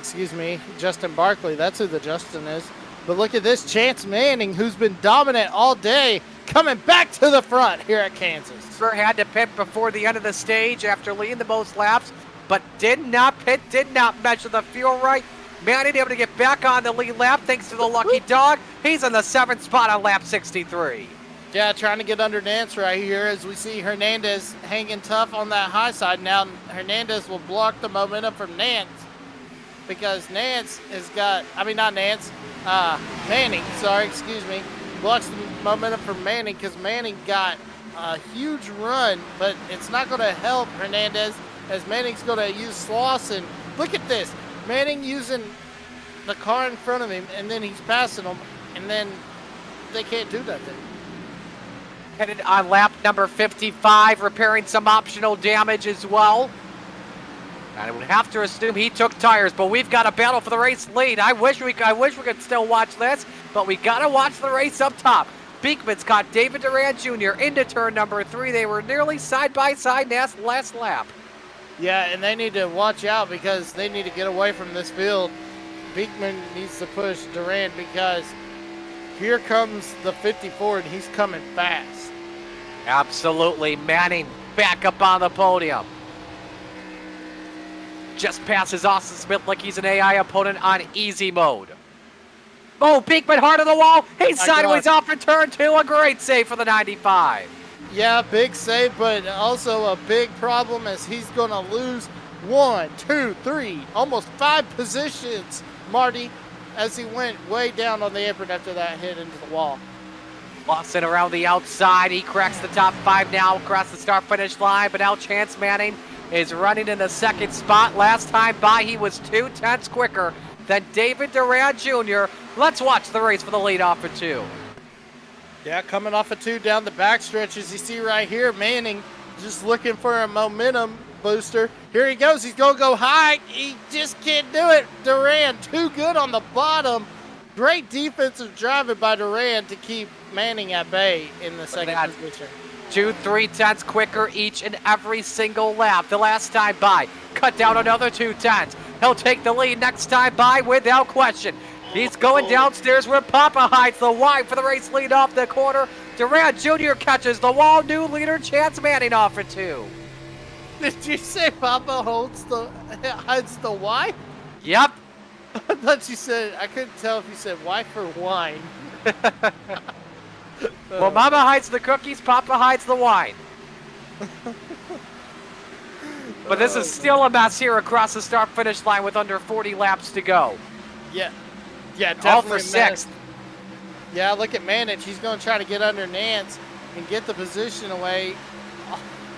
Justin Barkley. That's who the Justin is. But look at this, Chance Manning, who's been dominant all day, coming back to the front here at Kansas. Had to pit before the end of the stage after leading the most laps, but did not pit, did not measure the fuel right. Manning able to get back on the lead lap thanks to the lucky dog. He's in the 7th spot on lap 63. Yeah, trying to get under Nance right here as we see Hernandez hanging tough on that high side. Now Hernandez will block the momentum from Nance because Nance has got, Manning, blocks the momentum from Manning because Manning got a huge run, but it's not going to help Hernandez as Manning's going to use Slauson. Look at this, Manning using the car in front of him and then he's passing them and then they can't do nothing. Headed on lap number 55, repairing some optional damage as well. I would have to assume he took tires, but we've got a battle for the race lead. I wish we could still watch this, but we gotta watch the race up top. Beekman's caught David Duran Jr. into turn number 3. They were nearly side by side last lap. Yeah, and they need to watch out because they need to get away from this field. Beekman needs to push Duran because here comes the 54 and he's coming fast. Absolutely, Manning back up on the podium. Just passes Austin Smith like he's an AI opponent on easy mode. Oh, Beekman hard on the wall. He's sideways off for turn 2. A great save for the 95. Yeah, big save, but also a big problem as he's going to lose 1, 2, 3, almost 5 positions, Marty, as he went way down on the apron after that hit into the wall. Lawson around the outside. He cracks the top 5 now across the start-finish line, but now Chance Manning is running in the 2nd spot. Last time by, he was 2/10 quicker than David Duran Jr. Let's watch the race for the lead off of 2. Yeah, coming off of 2 down the backstretch, as you see right here, Manning just looking for a momentum booster. Here he goes. He's going to go high. He just can't do it. Duran, too good on the bottom. Great defensive driving by Duran to keep Manning at bay in the 2nd position. 2/3 quicker each and every single lap. The last time by, cut down another 2/10. He'll take the lead next time by without question. He's going downstairs where Papa hides the wide for the race lead off the corner. Duran Jr. catches the wall. New leader Chance Manning off for 2. Did you say Papa hides the why? Yep. I thought you said, I couldn't tell if you said wife or wine. Well, Mama hides the cookies, Papa hides the wine. But this is still a mess here across the start-finish line with under 40 laps to go. Yeah, definitely. All for 6th. Yeah, look at Manich. He's going to try to get under Nance and get the position away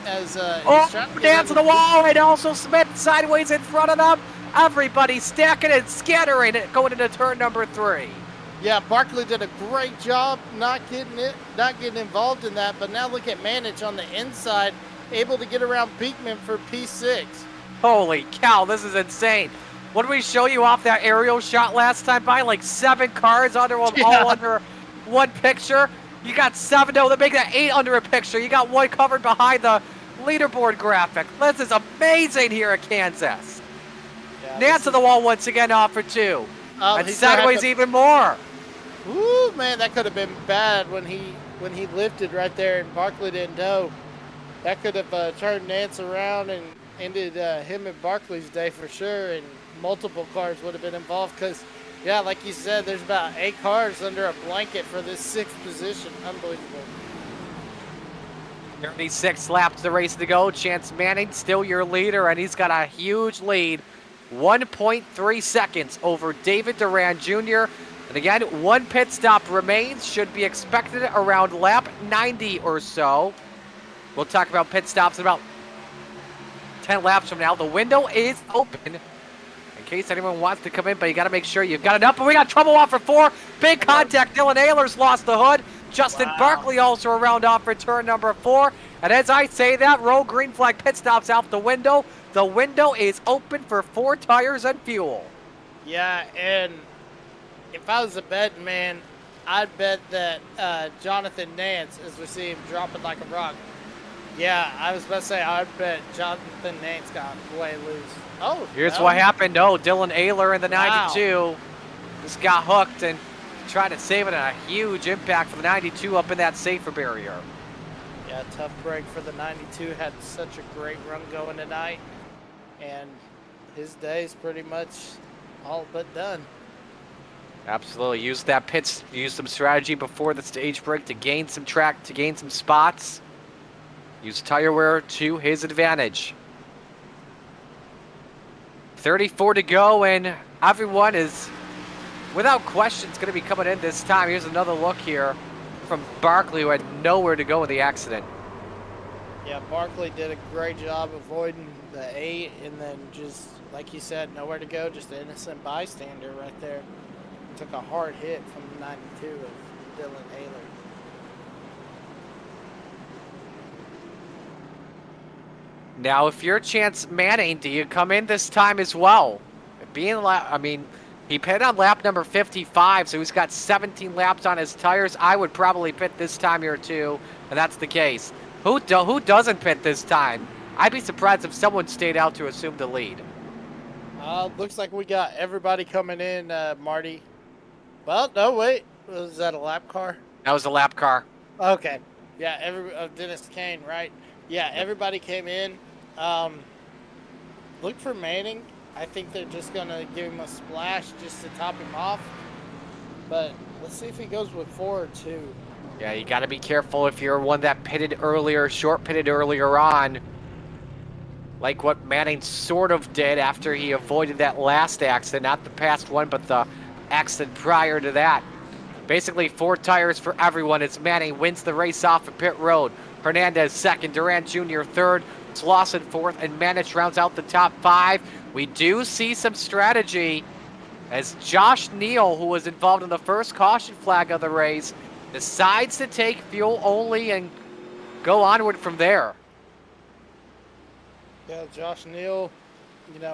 as he's trying to Nance to the wall, and also Smith sideways in front of them. Everybody stacking and scattering it going into turn number 3. Yeah, Barkley did a great job not getting involved in that, but now look at Manich on the inside, able to get around Beekman for P6. Holy cow, this is insane. What did we show you off that aerial shot last time by? Like 7 cars all under one picture. You got 7, no, they make that 8 under a picture. You got 1 covered behind the leaderboard graphic. This is amazing here at Kansas. Yeah, Nance to the wall once again off for 2. And sideways even more. Ooh, man, that could have been bad when he lifted right there and Barkley didn't know. That could have turned Nance around and ended him and Barkley's day for sure, and multiple cars would have been involved because, yeah, like you said, there's about 8 cars under a blanket for this 6th position. Unbelievable. 36 laps the race to go. Chance Manning still your leader, and he's got a huge lead. 1.3 seconds over David Duran Jr. And again, 1 pit stop remains. Should be expected around lap 90 or so. We'll talk about pit stops in about 10 laps from now. The window is open in case anyone wants to come in, but you got to make sure you've got enough. But we got trouble off for 4. Big contact. Dylan Ehlers lost the hood. Justin Barkley also around off for turn number 4. And as I say that, roll green flag pit stops out the window. The window is open for 4 tires and fuel. Yeah, and if I was a betting man, I'd bet that Jonathan Nance, as we see him dropping like a rock, Yeah, I was about to say, I'd bet Jonathan Nate's got way loose. Oh, Here's no. what happened. No, Dylan Ayler in the Wow. 92 just got hooked and tried to save it, and a huge impact for the 92 up in that safer barrier. Yeah, tough break for the 92. Had such a great run going tonight. And his day's pretty much all but done. Absolutely. Use that pits, use some strategy before the stage break to gain some track, to gain some spots. Use tire wear to his advantage. 34 to go, and everyone is, without question, going to be coming in this time. Here's another look here from Barkley, who had nowhere to go in the accident. Yeah, Barkley did a great job avoiding the 8, and then just, like you said, nowhere to go, just an innocent bystander right there. Took a hard hit from the 92 of Dylan Ayler. Now, if you're Chance Manning, do you come in this time as well? He pitted on lap number 55, so he's got 17 laps on his tires. I would probably pit this time here too, and that's the case. Who doesn't pit this time? I'd be surprised if someone stayed out to assume the lead. Looks like we got everybody coming in, Marty. Well, no, wait. Was that a lap car? That was a lap car. Okay. Yeah, Dennis Kane, right? Yeah, everybody came in. Look for Manning. I think they're just going to give him a splash just to top him off. But let's see if he goes with 4 or 2. Yeah, you got to be careful if you're one that short pitted earlier on. Like what Manning sort of did after he avoided that last accident. Not the past one, but the accident prior to that. Basically 4 tires for everyone as Manning wins the race off of pit road. Hernandez second, Durant Jr. third, Slauson fourth, and Manich rounds out the top 5. We do see some strategy as Josh Neal, who was involved in the first caution flag of the race, decides to take fuel only and go onward from there. Yeah, Josh Neal,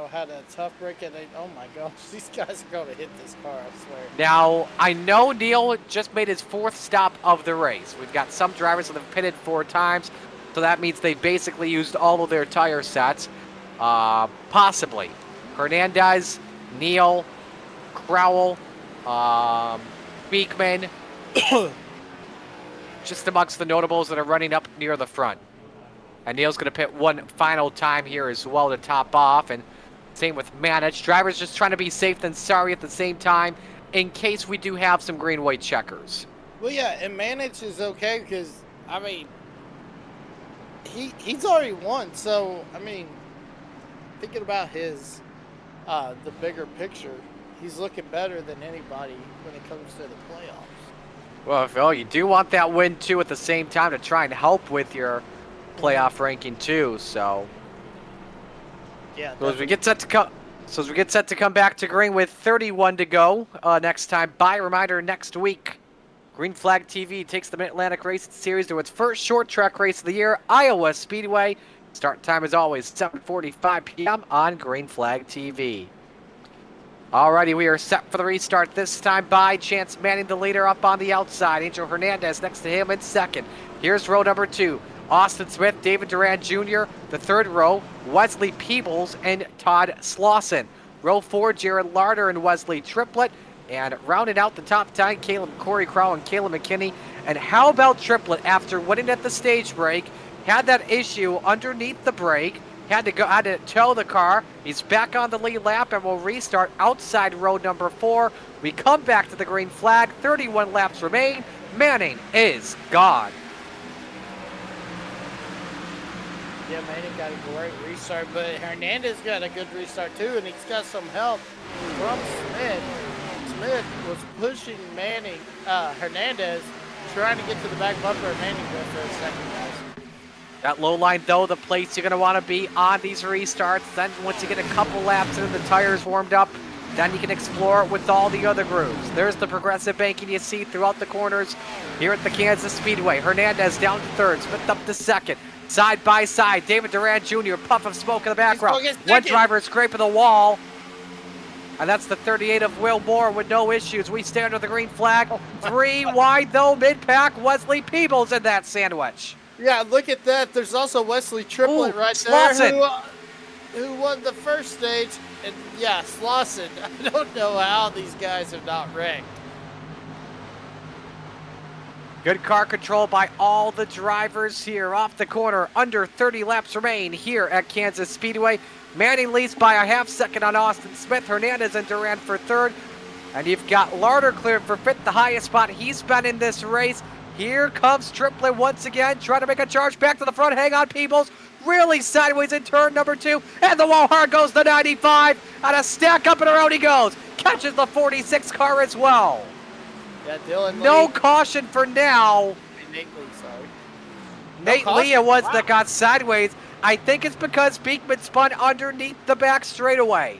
had a tough break, and oh my gosh, these guys are going to hit this car, I swear. Now, I know Neal just made his 4th stop of the race. We've got some drivers that have pitted 4 times, so that means they basically used all of their tire sets. Possibly. Hernandez, Neal, Crowell, Beekman, just amongst the notables that are running up near the front. And Neal's going to pit one final time here as well to top off, and same with Manich. Drivers just trying to be safe than sorry at the same time in case we do have some green-white checkers. Well, yeah, and Manich is okay because, he's already won. So, thinking about his, the bigger picture, he's looking better than anybody when it comes to the playoffs. Well, Phil, you do want that win, too, at the same time to try and help with your playoff ranking, too, so... Yeah. So as we get set to come back to green with 31 to go next time. By reminder, next week, Green Flag TV takes the Mid-Atlantic Racing Series to its first short track race of the year, Iowa Speedway. Start time is always 7:45 p.m. on Green Flag TV. Alrighty, we are set for the restart this time by Chance Manning, the leader, up on the outside. Angel Hernandez next to him in second. Here's row number 2. Austin Smith, David Duran Jr., the third row, Wesley Peebles, and Todd Slauson. Row 4, Jared Larder and Wesley Triplett. And rounding out the top 10, Corey Crow and Caleb McKinney. And how about Triplett, after winning at the stage break, had that issue underneath the brake, had to tow the car. He's back on the lead lap and will restart outside row number 4. We come back to the green flag, 31 laps remain. Manning is gone. Yeah, Manning got a great restart, but Hernandez got a good restart too, and he's got some help from Smith. Smith was pushing Hernandez, trying to get to the back bumper, and Manning went for a second, guys. That low line, though, the place you're going to want to be on these restarts. Then once you get a couple laps and the tires warmed up, then you can explore it with all the other grooves. There's the progressive banking you see throughout the corners here at the Kansas Speedway. Hernandez down to third, Smith up to second. Side by side, David Duran Jr., puff of smoke in the background. One driver scraping the wall. And that's the 38 of Will Moore with no issues. We stay under the green flag. 3 wide, though, mid-pack. Wesley Peebles in that sandwich. Yeah, look at that. There's also Wesley Triplett Ooh, right there Slauson. who won the first stage. And yeah, Slauson. I don't know how these guys have not wrecked. Good car control by all the drivers here off the corner. Under 30 laps remain here at Kansas Speedway. Manning leads by a half second on Austin Smith. Hernandez and Duran for third. And you've got Larder cleared for fifth, the highest spot he's been in this race. Here comes Triplett once again, trying to make a charge back to the front. Hang on, Peebles. Really sideways in turn number 2. And the wall hard goes the 95. And a stack up and around he goes. Catches the 46 car as well. Yeah, Dylan No Lee. caution for now. Nate Lee, sorry. Nate caution? Lee it was Wow. that got sideways. I think it's because Beekman spun underneath the back straightaway.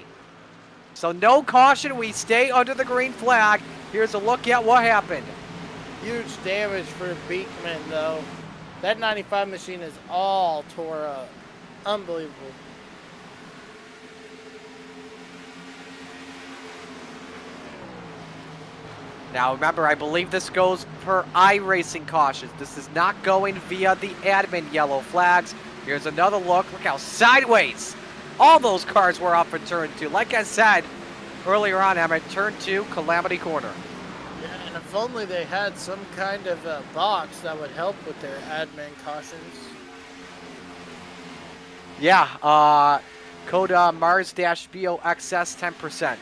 So no caution. We stay under the green flag. Here's a look at what happened. Huge damage for Beekman, though. That 95 machine is all tore up. Unbelievable. Now remember, I believe this goes per iRacing cautions. This is not going via the admin yellow flags. Here's another look. Look how sideways all those cars were off in turn 2. Like I said earlier on, I'm at turn 2, Calamity Corner. Yeah, and if only they had some kind of box that would help with their admin cautions. Yeah, code Mars-BOXS 10%.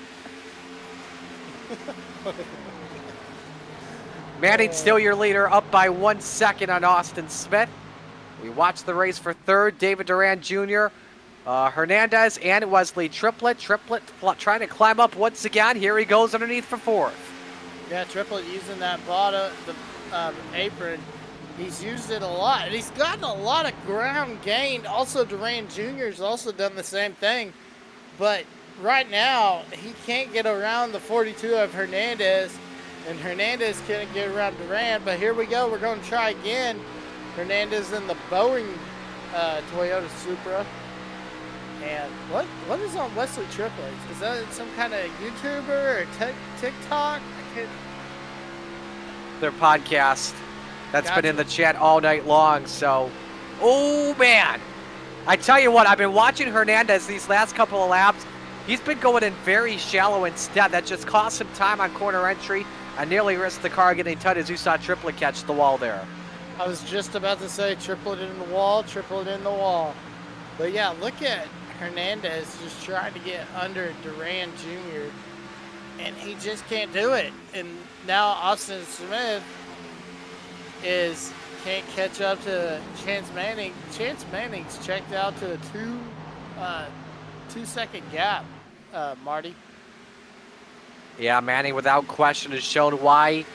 Manning still your leader, up by 1 second on Austin Smith. We watch the race for third, David Duran Jr., Hernandez, and Wesley Triplett. Triplett trying to climb up once again. Here he goes underneath for fourth. Yeah, Triplett using that bottom, the apron. He's used it a lot, and he's gotten a lot of ground gained. Also, Duran Jr. has also done the same thing, but right now he can't get around the 42 of Hernandez, and Hernandez can't get around Duran. But here we go. We're going to try again. Hernandez in the Boeing Toyota Supra. And what is on Wesley Triplett? Is that some kind of YouTuber or TikTok? I can't. Their podcast that's Gotcha. been in the chat all night long. So, oh man, I tell you what, I've been watching Hernandez these last couple of laps. He's been going in very shallow instead. That just cost him time on corner entry. I nearly risked the car getting tight as you saw Triplett catch the wall there. I was just about to say Triplett in the wall, Triplett in the wall. But yeah, look at Hernandez just trying to get under Duran Jr. and he just can't do it. And now Austin Smith can't catch up to Chance Manning. Chance Manning's checked out to a 2 second gap, Marty. Yeah, Manning without question has shown why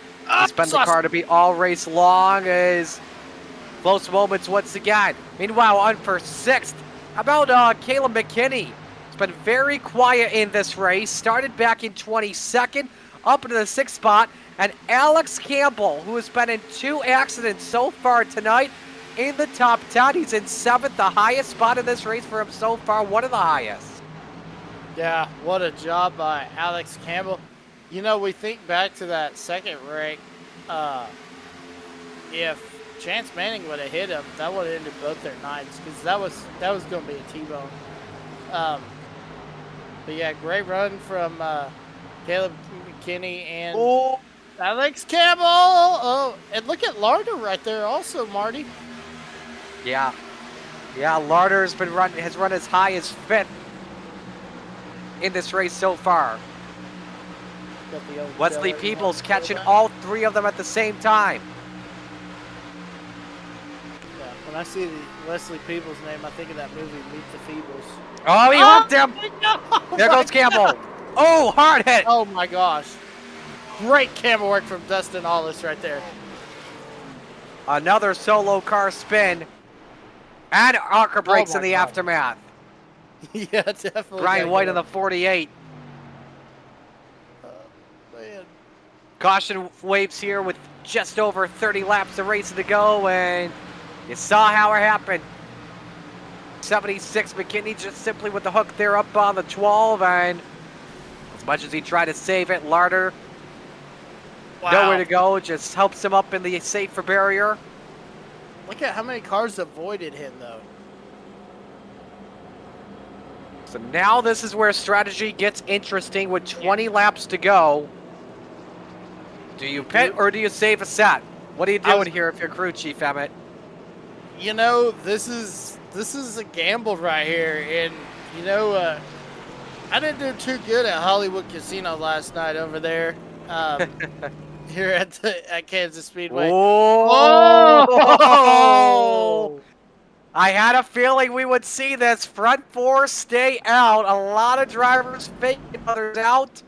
he's been the car to be all race long. As close moments once again. Meanwhile, on for sixth, how about Caleb McKinney? He's been very quiet in this race. Started back in 22nd, up into the 6th spot. And Alex Campbell, who has been in 2 accidents so far tonight, in the top 10. He's in 7th, the highest spot in this race for him so far, one of the highest. Yeah, what a job by Alex Campbell. You know, we think back to that second wreck. If Chance Manning would have hit him, that would have ended both their nights, because that was going to be a T-bone. But yeah, great run from Caleb McKinney and Alex Campbell. Oh, and look at Larder right there also, Marty. Yeah. Yeah, Larder has run as high as 5th in this race so far. Wesley Peoples catching all 3 of them at the same time. Yeah, when I see the Wesley Peoples name, I think of that movie, Meet the Feebles. Oh, he hooked him. No! There goes Campbell. Oh, hard hit. Oh my gosh. Great camera work from Dustin Hollis right there. Another solo car spin. And Arca brakes in the God. aftermath. Yeah, definitely. Brian White on the 48. Man. Caution waves here with just over 30 laps of racing to go, and you saw how it happened. 76 McKinney just simply with the hook there up on the 12, and as much as he tried to save it, Larder nowhere to go, just helps him up in the safer barrier. Look at how many cars avoided him, though. So now this is where strategy gets interesting with 20 laps to go. Do you pit or do you save a set? What are you doing here if you're crew chief, Emmett? You know, this is a gamble right here, and you know, I didn't do too good at Hollywood Casino last night over there, here at Kansas Speedway. Oh! I had a feeling we would see this. Front four stay out. A lot of drivers fake others out.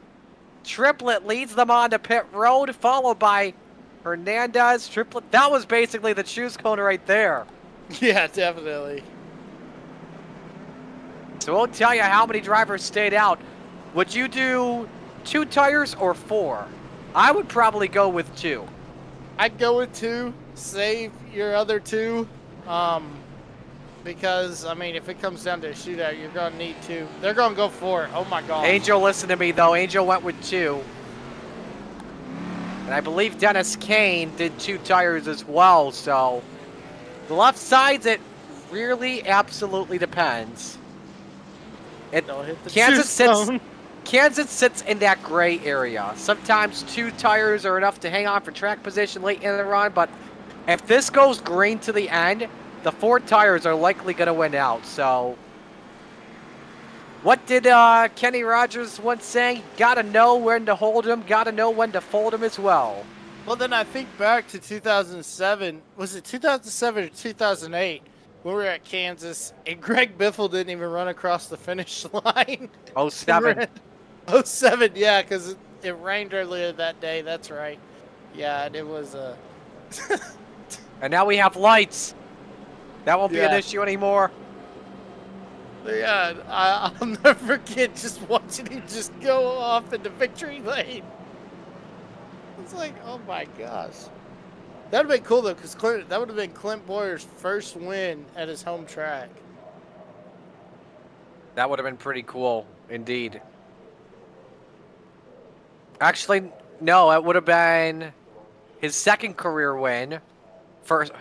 Triplet leads them on to pit road, followed by Hernandez. Triplet. That was basically the choose cone right there. Yeah, definitely. So we'll tell you how many drivers stayed out. Would you do 2 tires or 4? I would probably go with 2. I'd go with 2. Save your other 2. Because, I mean, if it comes down to a shootout, you're going to need 2. They're going to go for it. Oh, my God. Angel, listen to me, though. Angel went with 2. And I believe Dennis Kane did 2 tires as well, so the left sides, it really absolutely depends. Kansas sits in that gray area. Sometimes 2 tires are enough to hang on for track position late in the run, but if this goes green to the end, the 4 tires are likely going to win out. So what did Kenny Rogers once say? Gotta know when to hold him, gotta know when to fold him as well. Well, then I think back to 2007. Was it 2007 or 2008? We were at Kansas, and Greg Biffle didn't even run across the finish line. 07. 07, yeah, because it rained earlier that day. That's right. Yeah, and it was And now we have lights. That won't be an Yeah. issue anymore. Yeah, I'll never forget just watching him just go off into victory lane. It's like, oh my gosh. That would have been cool, though, because that would have been Clint Boyer's first win at his home track. That would have been pretty cool, indeed. Actually, no, it would have been his second career win.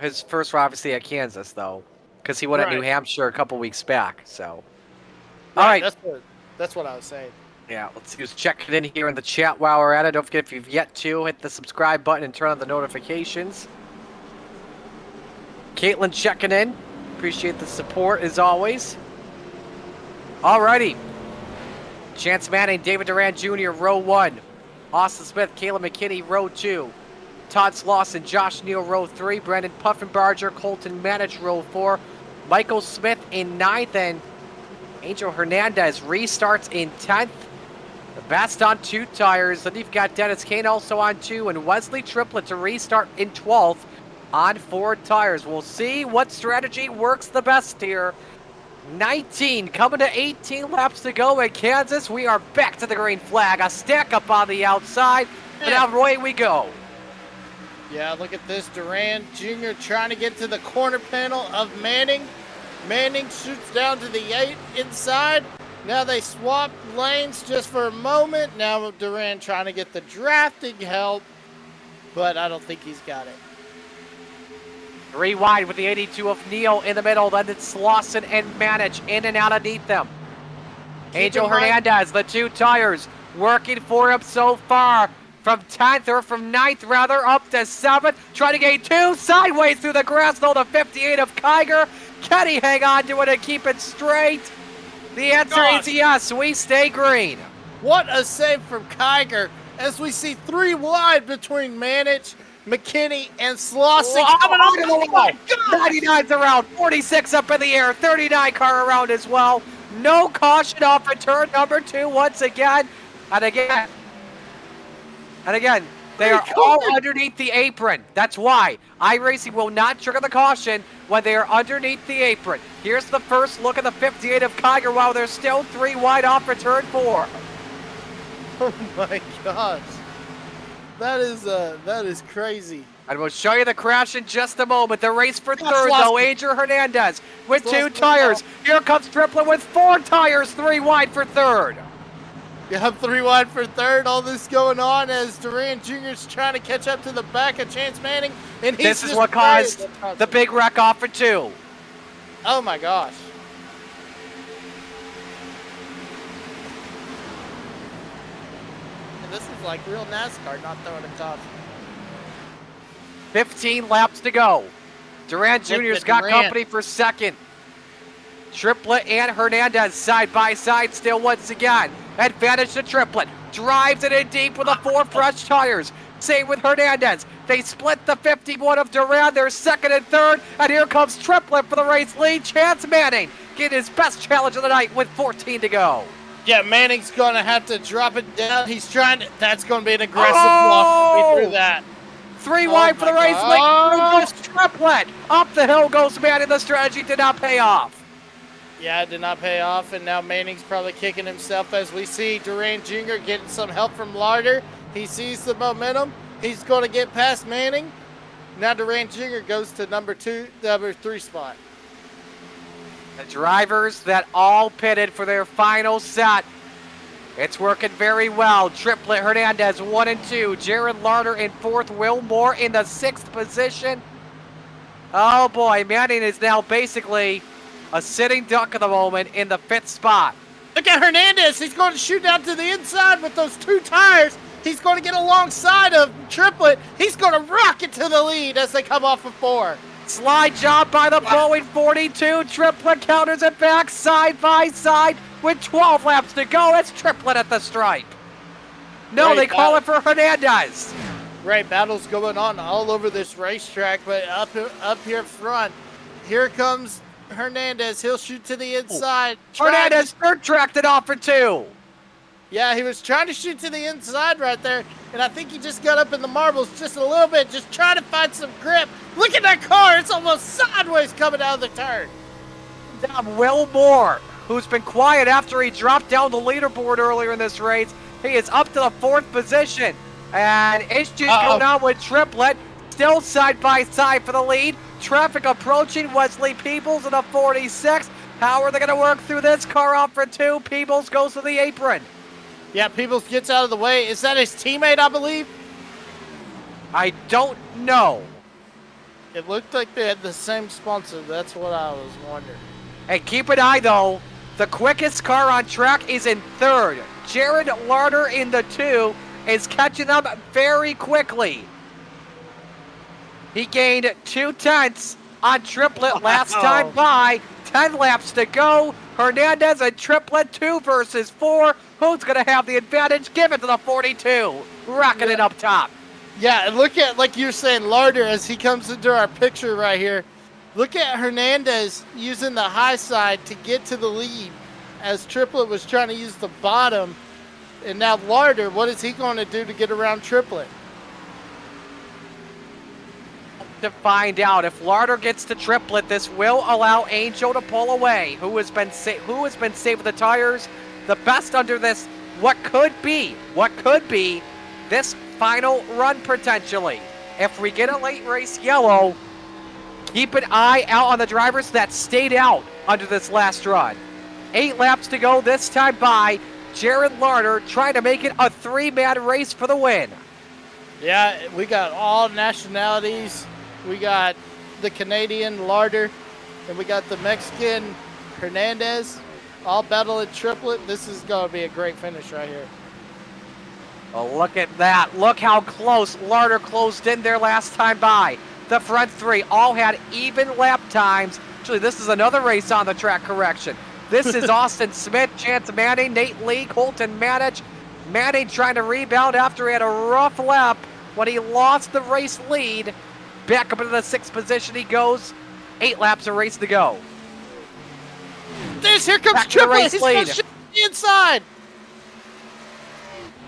His first were obviously at Kansas, though, because he won at New Hampshire a couple weeks back. So, all right. That's what I was saying. Yeah, let's see who's checking in here in the chat while we're at it. Don't forget, if you've yet to, hit the subscribe button and turn on the notifications. Caitlin checking in. Appreciate the support, as always. Alrighty. Chance Manning, David Duran Jr., row 1. Austin Smith, Caleb McKinney, row 2. Todd Slauson, Josh Neal, row 3. Brandon Puffenbarger, Colton Manich, row 4. Michael Smith in 9th, and Angel Hernandez restarts in 10th. The best on 2 tires. Then you've got Dennis Kane also on 2, and Wesley Triplett to restart in 12th on 4 tires. We'll see what strategy works the best here. 19 coming to 18 laps to go at Kansas. We are back to the green flag. A stack up on the outside, and now away we go. Yeah, look at this. Duran Jr. trying to get to the corner panel of Manning. Manning shoots down to the 8 inside. Now they swap lanes just for a moment. Now Duran trying to get the drafting help, but I don't think he's got it. 3 wide with the 82 of Neal in the middle. Then it's Slauson and Manich in and out underneath them. Angel Hernandez, the 2 tires, working for him so far. From 10th, or from 9th rather, up to 7th. Trying to gain 2 sideways through the grass, though, the 58 of Kiger. Can he hang on to it and keep it straight? The answer is yes, we stay green. What a save from Kiger as we see 3 wide between Manich, McKinney, and Slauson. Coming on to the wall. 99's around, 46 up in the air, 39 car around as well. No caution off of turn number 2 once again. And again, they are all underneath the apron. That's why iRacing will not trigger the caution when they are underneath the apron. Here's the first look at the 58 of Kiger while they're still 3 wide off for turn 4. Oh my gosh. That is crazy. And we'll show you the crash in just a moment. The race for third, though, Angel Hernandez with 2 tires. Here comes Triplett with 4 tires, 3 wide for third. Yeah, 3 wide for third. All this going on as Durant Jr.'s trying to catch up to the back of Chance Manning. And he's This is just what caused the big wreck off for 2. Oh, my gosh. And this is like real NASCAR, not throwing a caution. 15 laps to go. Durant Look Jr.'s at got Durant. company for second. Triplet and Hernandez side by side still once again. Advantage to Triplet. Drives it in deep with the 4 fresh tires. Same with Hernandez. They split the 51 of Durant. They're second and third. And here comes Triplet for the race lead. Chance Manning getting his best challenge of the night with 14 to go. Yeah, Manning's going to have to drop it down. He's trying to. That's going to be an aggressive block through that. 3 Oh wide for the my race lead. gosh. Goes Triplet. Up the hill goes Manning. The strategy did not pay off. Yeah, it did not pay off, and now Manning's probably kicking himself as we see Durant Jr. getting some help from Larder. He sees the momentum. He's going to get past Manning. Now Durant Jr. goes to number 3 spot. The drivers that all pitted for their final set. It's working very well. Triplet Hernandez 1 and 2. Jared Larder in 4th. Will Moore in the 6th position. Oh boy, Manning is now basically a sitting duck at the moment in the 5th spot. Look at Hernandez. He's going to shoot out to the inside with those 2 tires. He's going to get alongside of Triplet. He's going to rocket to the lead as they come off of 4. Slide job by the Boeing 42. Triplet counters it back side by side with 12 laps to go. It's Triplet at the stripe. No, Right, they call it for Hernandez. Right, battles going on all over this racetrack, but up here front, here comes Hernandez. He'll shoot to the inside. Hernandez third tracked it off for 2. Yeah, he was trying to shoot to the inside right there, and I think he just got up in the marbles just a little bit, just trying to find some grip. Look at that car. It's almost sideways coming out of the turn. Down Will Moore, who's been quiet after he dropped down the leaderboard earlier in this race. He is up to the 4th position, and issues going on with Triplet. Still side by side for the lead. Traffic approaching Wesley Peebles in a 46. How are they going to work through this? Car off for 2. Peebles goes to the apron. Yeah, Peebles gets out of the way. Is that his teammate, I believe? I don't know. It looked like they had the same sponsor. That's what I was wondering. Hey, keep an eye, though. The quickest car on track is in 3rd. Jared Larder in the 2 is catching up very quickly. He gained 2 tenths on Triplet last time by. 10 laps to go. Hernandez and Triplet 2 versus 4. Who's going to have the advantage? Give it to the 42. Rocking it up top. Yeah, and look at, like you're saying, Larder as he comes into our picture right here. Look at Hernandez using the high side to get to the lead as Triplet was trying to use the bottom. And now Larder, what is he going to do to get around Triplet? To find out if Larder gets to Triplet, this will allow Angel to pull away. Who has been saving the tires the best under this? What could be this final run potentially? If we get a late race yellow, keep an eye out on the drivers that stayed out under this last run. 8 laps to go this time by. Jared Larder trying to make it a 3-man race for the win. Yeah, we got all nationalities. We got the Canadian Larder, and we got the Mexican Hernandez, all battling Triplet. This is going to be a great finish right here. Oh, look at that. Look how close Larder closed in there last time by. The front 3 all had even lap times. Actually, this is another race on the track correction. This is Austin Smith, Chance Manning, Nate Lee, Colton Manich. Manning trying to rebound after he had a rough lap when he lost the race lead. Back up into the 6th position he goes. 8 laps of race to go. Here comes Back to the Triplet. race He's going lead. to shoot the inside.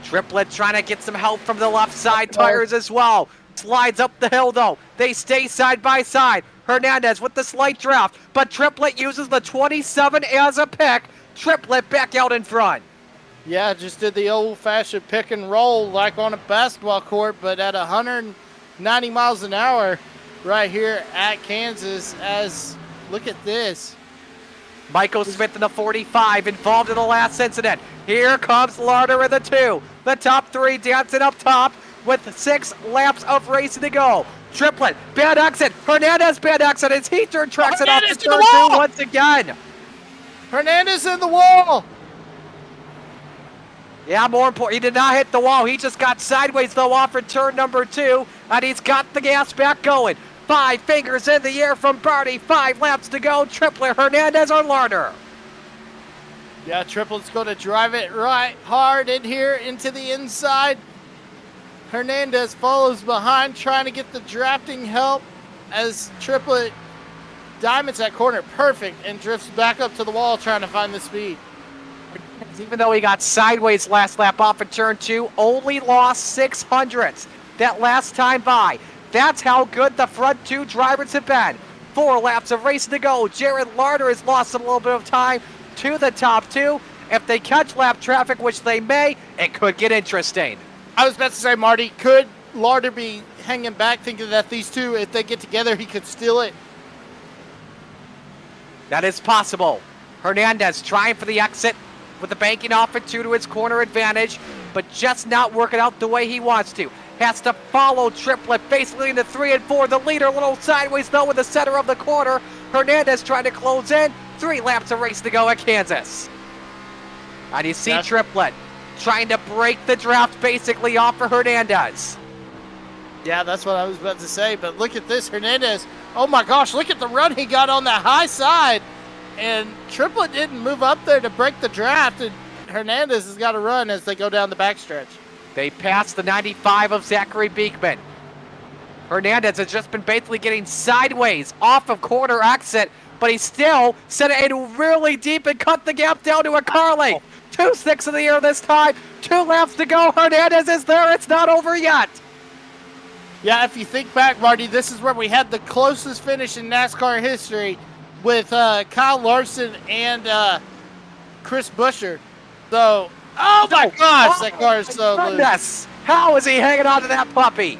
Triplet trying to get some help from the left side tires as well. Slides up the hill though. They stay side by side. Hernandez with the slight draft, but Triplet uses the 27 as a pick. Triplet back out in front. Yeah, just did the old-fashioned pick and roll like on a basketball court, but at 190 miles an hour right here at Kansas. As look at this. Michael Smith in the 45, involved in the last incident. Here comes Larder in the 2. The top 3 dancing up top with 6 laps of racing to go. Triplet, bad exit. Hernandez, bad exit as he tracks it off the turn 2 once again. Hernandez in the wall. Yeah, more important, he did not hit the wall. He just got sideways, though, off in turn number 2, and he's got the gas back going. 5 fingers in the air from Barty. 5 laps to go. Triplet, Hernandez, or Larder. Yeah, Triplet's going to drive it right hard in here into the inside. Hernandez follows behind, trying to get the drafting help as Triplet diamonds that corner perfect and drifts back up to the wall trying to find the speed. Even though he got sideways last lap off in turn 2, only lost 6 hundredths that last time by. That's how good the front 2 drivers have been. 4 laps of racing to go. Jared Larder has lost a little bit of time to the top 2. If they catch lap traffic, which they may, it could get interesting. I was about to say, Marty, could Larder be hanging back thinking that these two, if they get together, he could steal it? That is possible. Hernandez trying for the exit with the banking off at 2 to his corner advantage, but just not working out the way he wants to. Has to follow Triplet, basically into 3 and 4. The leader a little sideways, though, in the center of the corner. Hernandez trying to close in. 3 laps of race to go at Kansas. And you see Triplet trying to break the draft basically off for Hernandez. Yeah, that's what I was about to say, but look at this, Hernandez. Oh my gosh, look at the run he got on that high side. And Triplet didn't move up there to break the draft, and Hernandez has got to run as they go down the backstretch. They passed the 95 of Zachary Beekman. Hernandez has just been basically getting sideways off of corner exit, but he still sent it in really deep and cut the gap down to a car length. 2-6 in the air this time. 2 laps to go. Hernandez is there. It's not over yet. Yeah, if you think back, Marty, this is where we had the closest finish in NASCAR history with Kyle Larson and Chris Buescher. So, oh my gosh, that car is so loose. How is he hanging on to that puppy?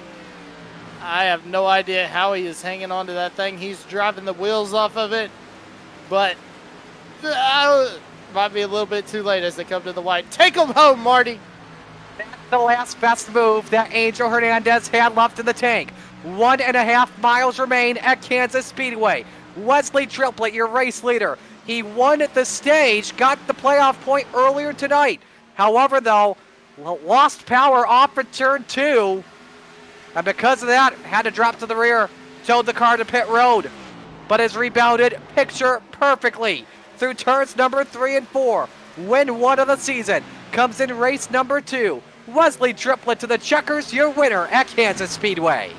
I have no idea how he is hanging on to that thing. He's driving the wheels off of it, but might be a little bit too late as they come to the white. Take him home, Marty. That's the last best move that Angel Hernandez had left in the tank. 1.5 miles remain at Kansas Speedway. Wesley Triplet, your race leader. He won at the stage, got the playoff point earlier tonight. However, though, lost power off at turn 2. And because of that, had to drop to the rear, towed the car to pit road. But has rebounded picture perfectly through turns number 3 and 4. Win 1 of the season. Comes in race number 2. Wesley Triplet to the checkers, your winner at Kansas Speedway.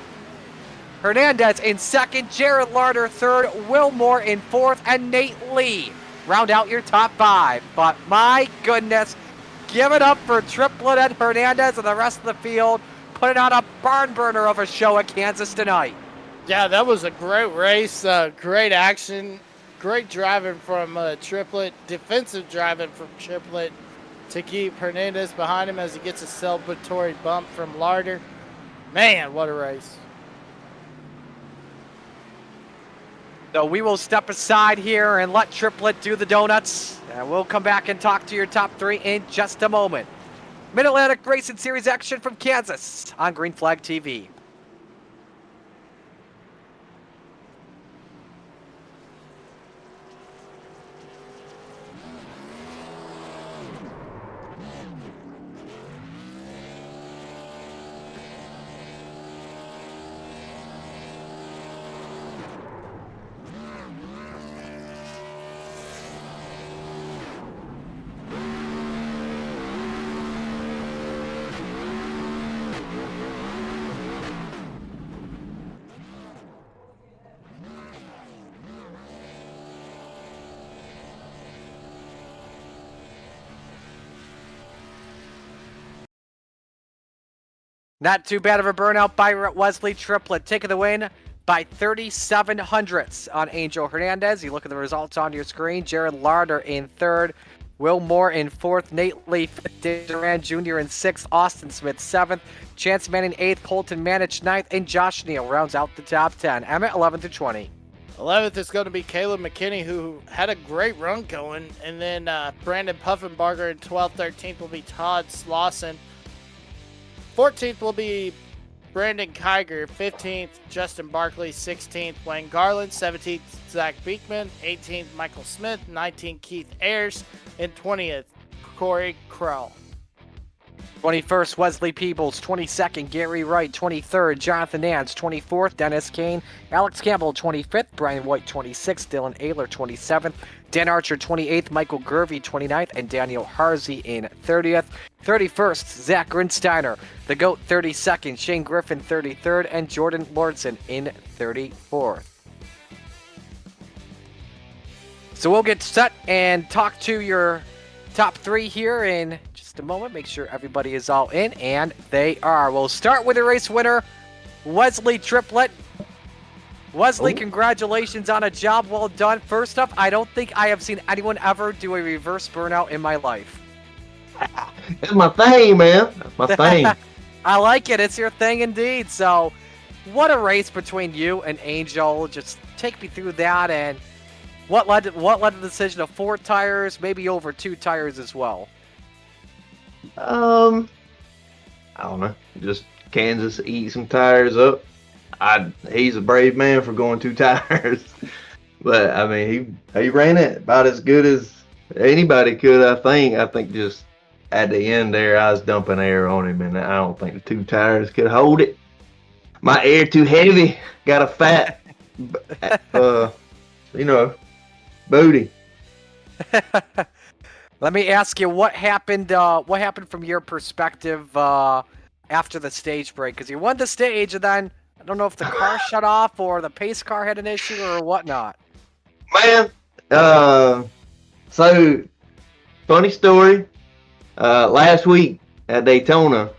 Hernandez in 2nd, Jared Larder 3rd, Will Moore in 4th, and Nate Lee round out your top 5. But my goodness, give it up for Triplet and Hernandez and the rest of the field, putting on a barn burner of a show at Kansas tonight. Yeah, that was a great race, great action, great driving from Triplet, defensive driving from Triplet to keep Hernandez behind him as he gets a celebratory bump from Larder. Man, what a race. So we will step aside here and let Triplet do the donuts. And we'll come back and talk to your top 3 in just a moment. Mid-Atlantic Racing Series action from Kansas on Green Flag TV. Not too bad of a burnout by Wesley Triplet, taking the win by 37 hundredths on Angel Hernandez. You look at the results on your screen. Jared Larder in 3rd, Will Moore in 4th, Nate Lee 5th, Dave Duran Jr. in 6th, Austin Smith 7th, Chance Manning 8th, Colton Manich 9th, and Josh Neal rounds out the top 10. Emmett 11 to 20. 11th is going to be Caleb McKinney, who had a great run going. And then Brandon Puffenbarger in 12th. 13th will be Todd Slauson. 14th will be Brandon Kiger. 15th, Justin Barkley. 16th, Wayne Garland. 17th, Zach Beekman. 18th, Michael Smith. 19th, Keith Ayers. And 20th, Corey Krell. 21st, Wesley Peebles. 22nd, Gary Wright. 23rd, Jonathan Nance. 24th, Dennis Kane. Alex Campbell, 25th. Brian White, 26th. Dylan Ayler, 27th. Dan Archer, 28th. Michael Gervey, 29th. And Daniel Harzy in 30th. 31st, Zach Grinsteiner. The GOAT, 32nd. Shane Griffin, 33rd. And Jordan Lordson in 34th. So we'll get set and talk to your top three here in just a moment. Make sure everybody is all in, and they are. We'll start with the race winner, Wesley Triplett. Wesley, Congratulations on a job well done. First up, I don't think I have seen anyone ever do a reverse burnout in my life. That's my thing, man. That's my thing. I like it. It's your thing indeed. So, what a race between you and Angel. Just take me through that, and what led to the decision of 4 tires, maybe over 2 tires as well. I don't know. Just Kansas eat some tires up. He's a brave man for going 2 tires. But I mean, he ran it about as good as anybody could, I think. I think just at the end there, I was dumping air on him, and I don't think the 2 tires could hold it. My air too heavy. Got a fat, booty. Let me ask you, what happened from your perspective after the stage break? Because you won the stage, and then I don't know if the car shut off or the pace car had an issue or whatnot. Man, so funny story. Last week at Daytona,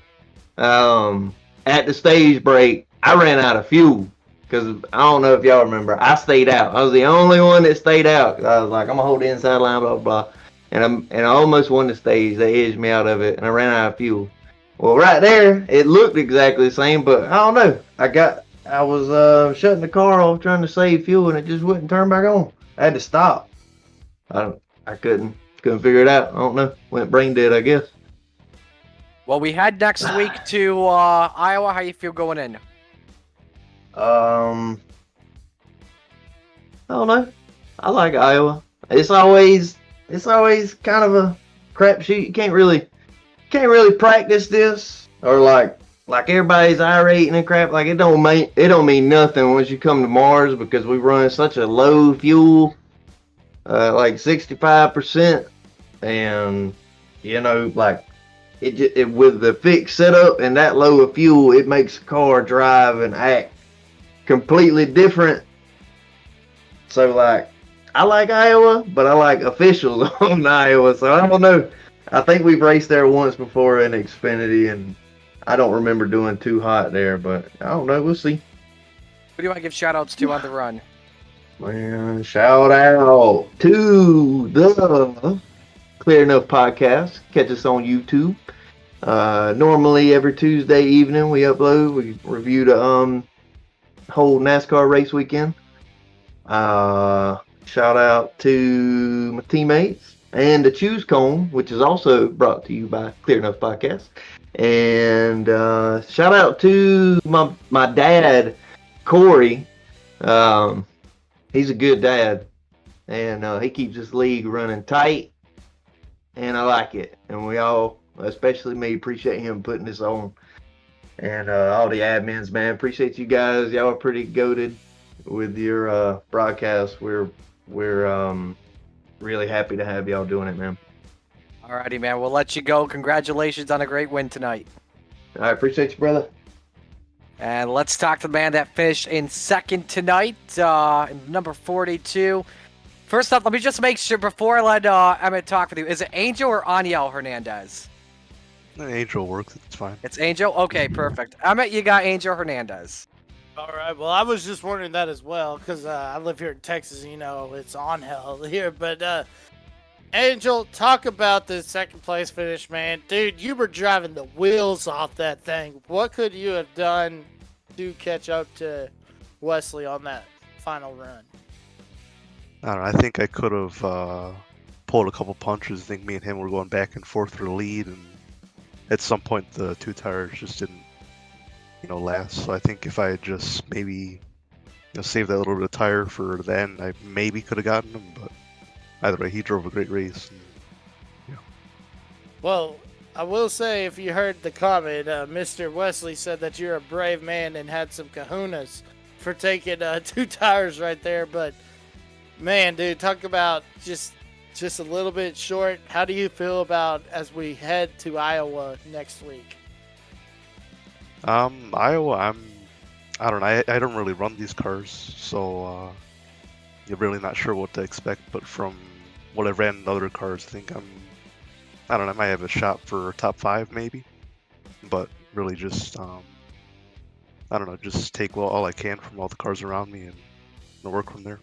at the stage break, I ran out of fuel. Because I don't know if y'all remember, I stayed out. I was the only one that stayed out. I was like, I'm going to hold the inside line, blah, blah, blah. And I almost won the stage. They edged me out of it, and I ran out of fuel. Well, right there, it looked exactly the same, but I don't know. I was shutting the car off trying to save fuel, and it just wouldn't turn back on. I had to stop. I couldn't figure it out. I don't know. Went brain dead, I guess. Well, we head next week to Iowa. How you feel going in? I don't know. I like Iowa. It's always kind of a crapshoot. You can't really practice this, or like everybody's iRating and crap. Like it don't mean nothing once you come to Mars, because we run such a low fuel, like 65%, and like it with the fixed setup and that low of fuel, it makes the car drive and act completely different. So like, I like Iowa, but I like officials on Iowa, so I don't know. I think we've raced there once before in Xfinity, and I don't remember doing too hot there, but I don't know. We'll see. Who do you want to give shout-outs to on the run? Man, shout out to the Clear Enough Podcast. Catch us on YouTube. Normally every Tuesday evening we upload. We review the whole NASCAR race weekend. Shout out to my teammates and the Choose Cone, which is also brought to you by Clear Enough Podcast. And shout out to my dad, Corey. He's a good dad, and he keeps this league running tight, and I like it. And we all, especially me, appreciate him putting this on. And all the admins, man, appreciate you guys. Y'all are pretty goated with your broadcast. We're really happy to have y'all doing it, man. Alrighty, man. We'll let you go. Congratulations on a great win tonight. I appreciate you, brother. And let's talk to the man that finished in second tonight, number 42. First up, let me just make sure before I let Emmett talk with you. Is it Angel or Aniel Hernandez? Angel works. It's fine. It's Angel? Okay, perfect. Emmett, you got Angel Hernandez. All right. Well, I was just wondering that as well, because I live here in Texas. It's on hell here. But Angel, talk about the second place finish, man. Dude, you were driving the wheels off that thing. What could you have done to catch up to Wesley on that final run? I don't know. I think I could have pulled a couple punches. I think me and him were going back and forth for the lead, and at some point the two tires just didn't, last. So I think if I had just maybe saved that little bit of tire for the end, I maybe could have gotten him. But either way, he drove a great race. And, Well, I will say, if you heard the comment, Mr. Wesley said that you're a brave man and had some kahunas for taking 2 tires right there. But man, dude, talk about just a little bit short. How do you feel about as we head to Iowa next week? Iowa, I don't know. I don't really run these cars, so you're really not sure what to expect. But from what I've ran in other cars, I don't know. I might have a shot for top 5 maybe, but really just I don't know. Just take all I can from all the cars around me and work from there.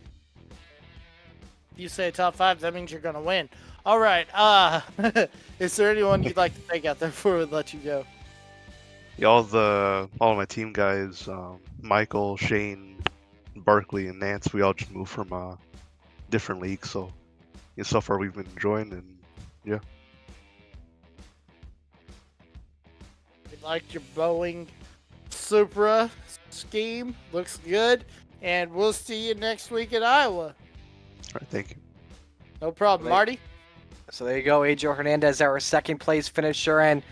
You say top 5, that means you're going to win. All right. Is there anyone you'd like to take out there before we let you go? Yeah, all of my team guys, Michael, Shane, Barkley, and Nance, we all just moved from different leagues. So, so far we've been enjoying, and yeah. We like your Boeing Supra scheme. Looks good. And we'll see you next week at Iowa. All right, thank you. No problem. Marty? So there you go, Adriel Hernandez, our second place finisher, and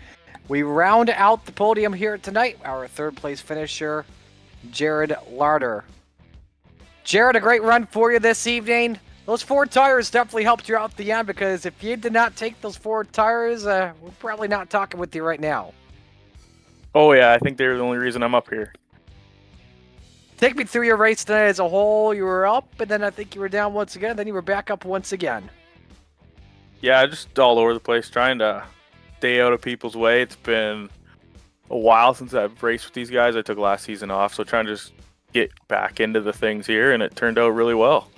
we round out the podium here tonight. Our third place finisher, Jared Larder. Jared, a great run for you this evening. Those 4 tires definitely helped you out at the end, because if you did not take those 4 tires, we're probably not talking with you right now. Oh yeah, I think they're the only reason I'm up here. Take me through your race tonight as a whole. You were up, and then I think you were down once again, then you were back up once again. Yeah, just all over the place, trying to stay out of people's way. It's been a while since I've raced with these guys. I took last season off, so trying to just get back into the things here, and it turned out really well.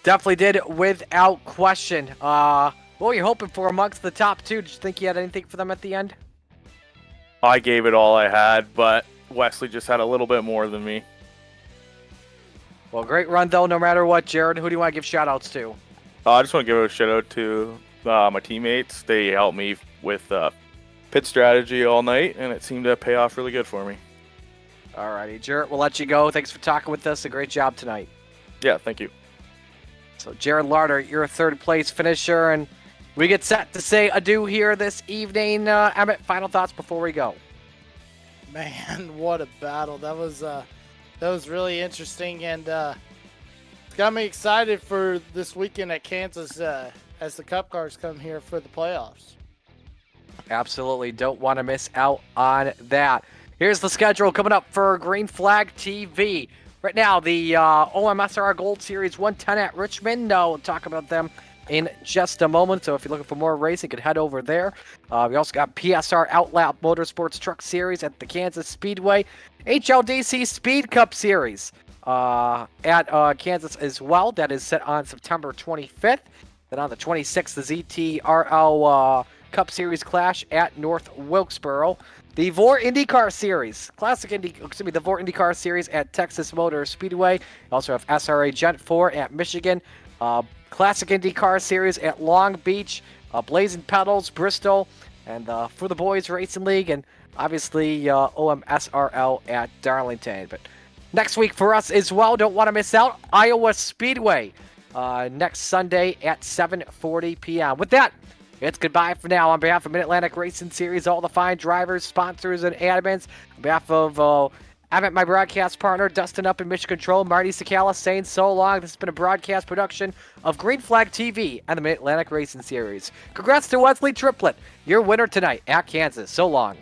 Definitely did, without question. What were you hoping for amongst the top 2? Did you think you had anything for them at the end? I gave it all I had, but Wesley just had a little bit more than me. Well, great run, though, no matter what. Jared, who do you want to give shout-outs to? I just want to give a shout out to my teammates. They helped me with pit strategy all night, and it seemed to pay off really good for me. Alrighty, Jared, we'll let you go. Thanks for talking with us. A great job tonight. Yeah, thank you. So, Jared Larder, you're a third place finisher, and we get set to say adieu here this evening. Emmett, final thoughts before we go. Man, what a battle. That was really interesting, and it's got me excited for this weekend at Kansas as the Cup cars come here for the playoffs. Absolutely. Don't want to miss out on that. Here's the schedule coming up for Green Flag TV. Right now, the OMSR Gold Series 110 at Richmond. We'll talk about them in just a moment. So if you're looking for more racing, you can head over there. We also got PSR Outlap Motorsports Truck Series at the Kansas Speedway. HLDC Speed Cup Series at Kansas as well. That is set on September 25th. Then on the 26th, the ZTRL Cup Series Clash at North Wilkesboro. The VOR IndyCar Series, the VOR IndyCar Series at Texas Motor Speedway. You also have SRA Gent 4 at Michigan. Classic IndyCar Series at Long Beach. Blazing Pedals, Bristol. And for the Boys Racing League. And obviously OMSRL at Darlington. But next week for us as well, don't want to miss out, Iowa Speedway. Next Sunday at 7:40 p.m. With that, it's goodbye for now. On behalf of Mid-Atlantic Racing Series, all the fine drivers, sponsors, and admins, on behalf of Emmett, my broadcast partner, Dustin up in Mission Control, Marty Sakala saying so long. This has been a broadcast production of Green Flag TV and the Mid-Atlantic Racing Series. Congrats to Wesley Triplett, your winner tonight at Kansas. So long.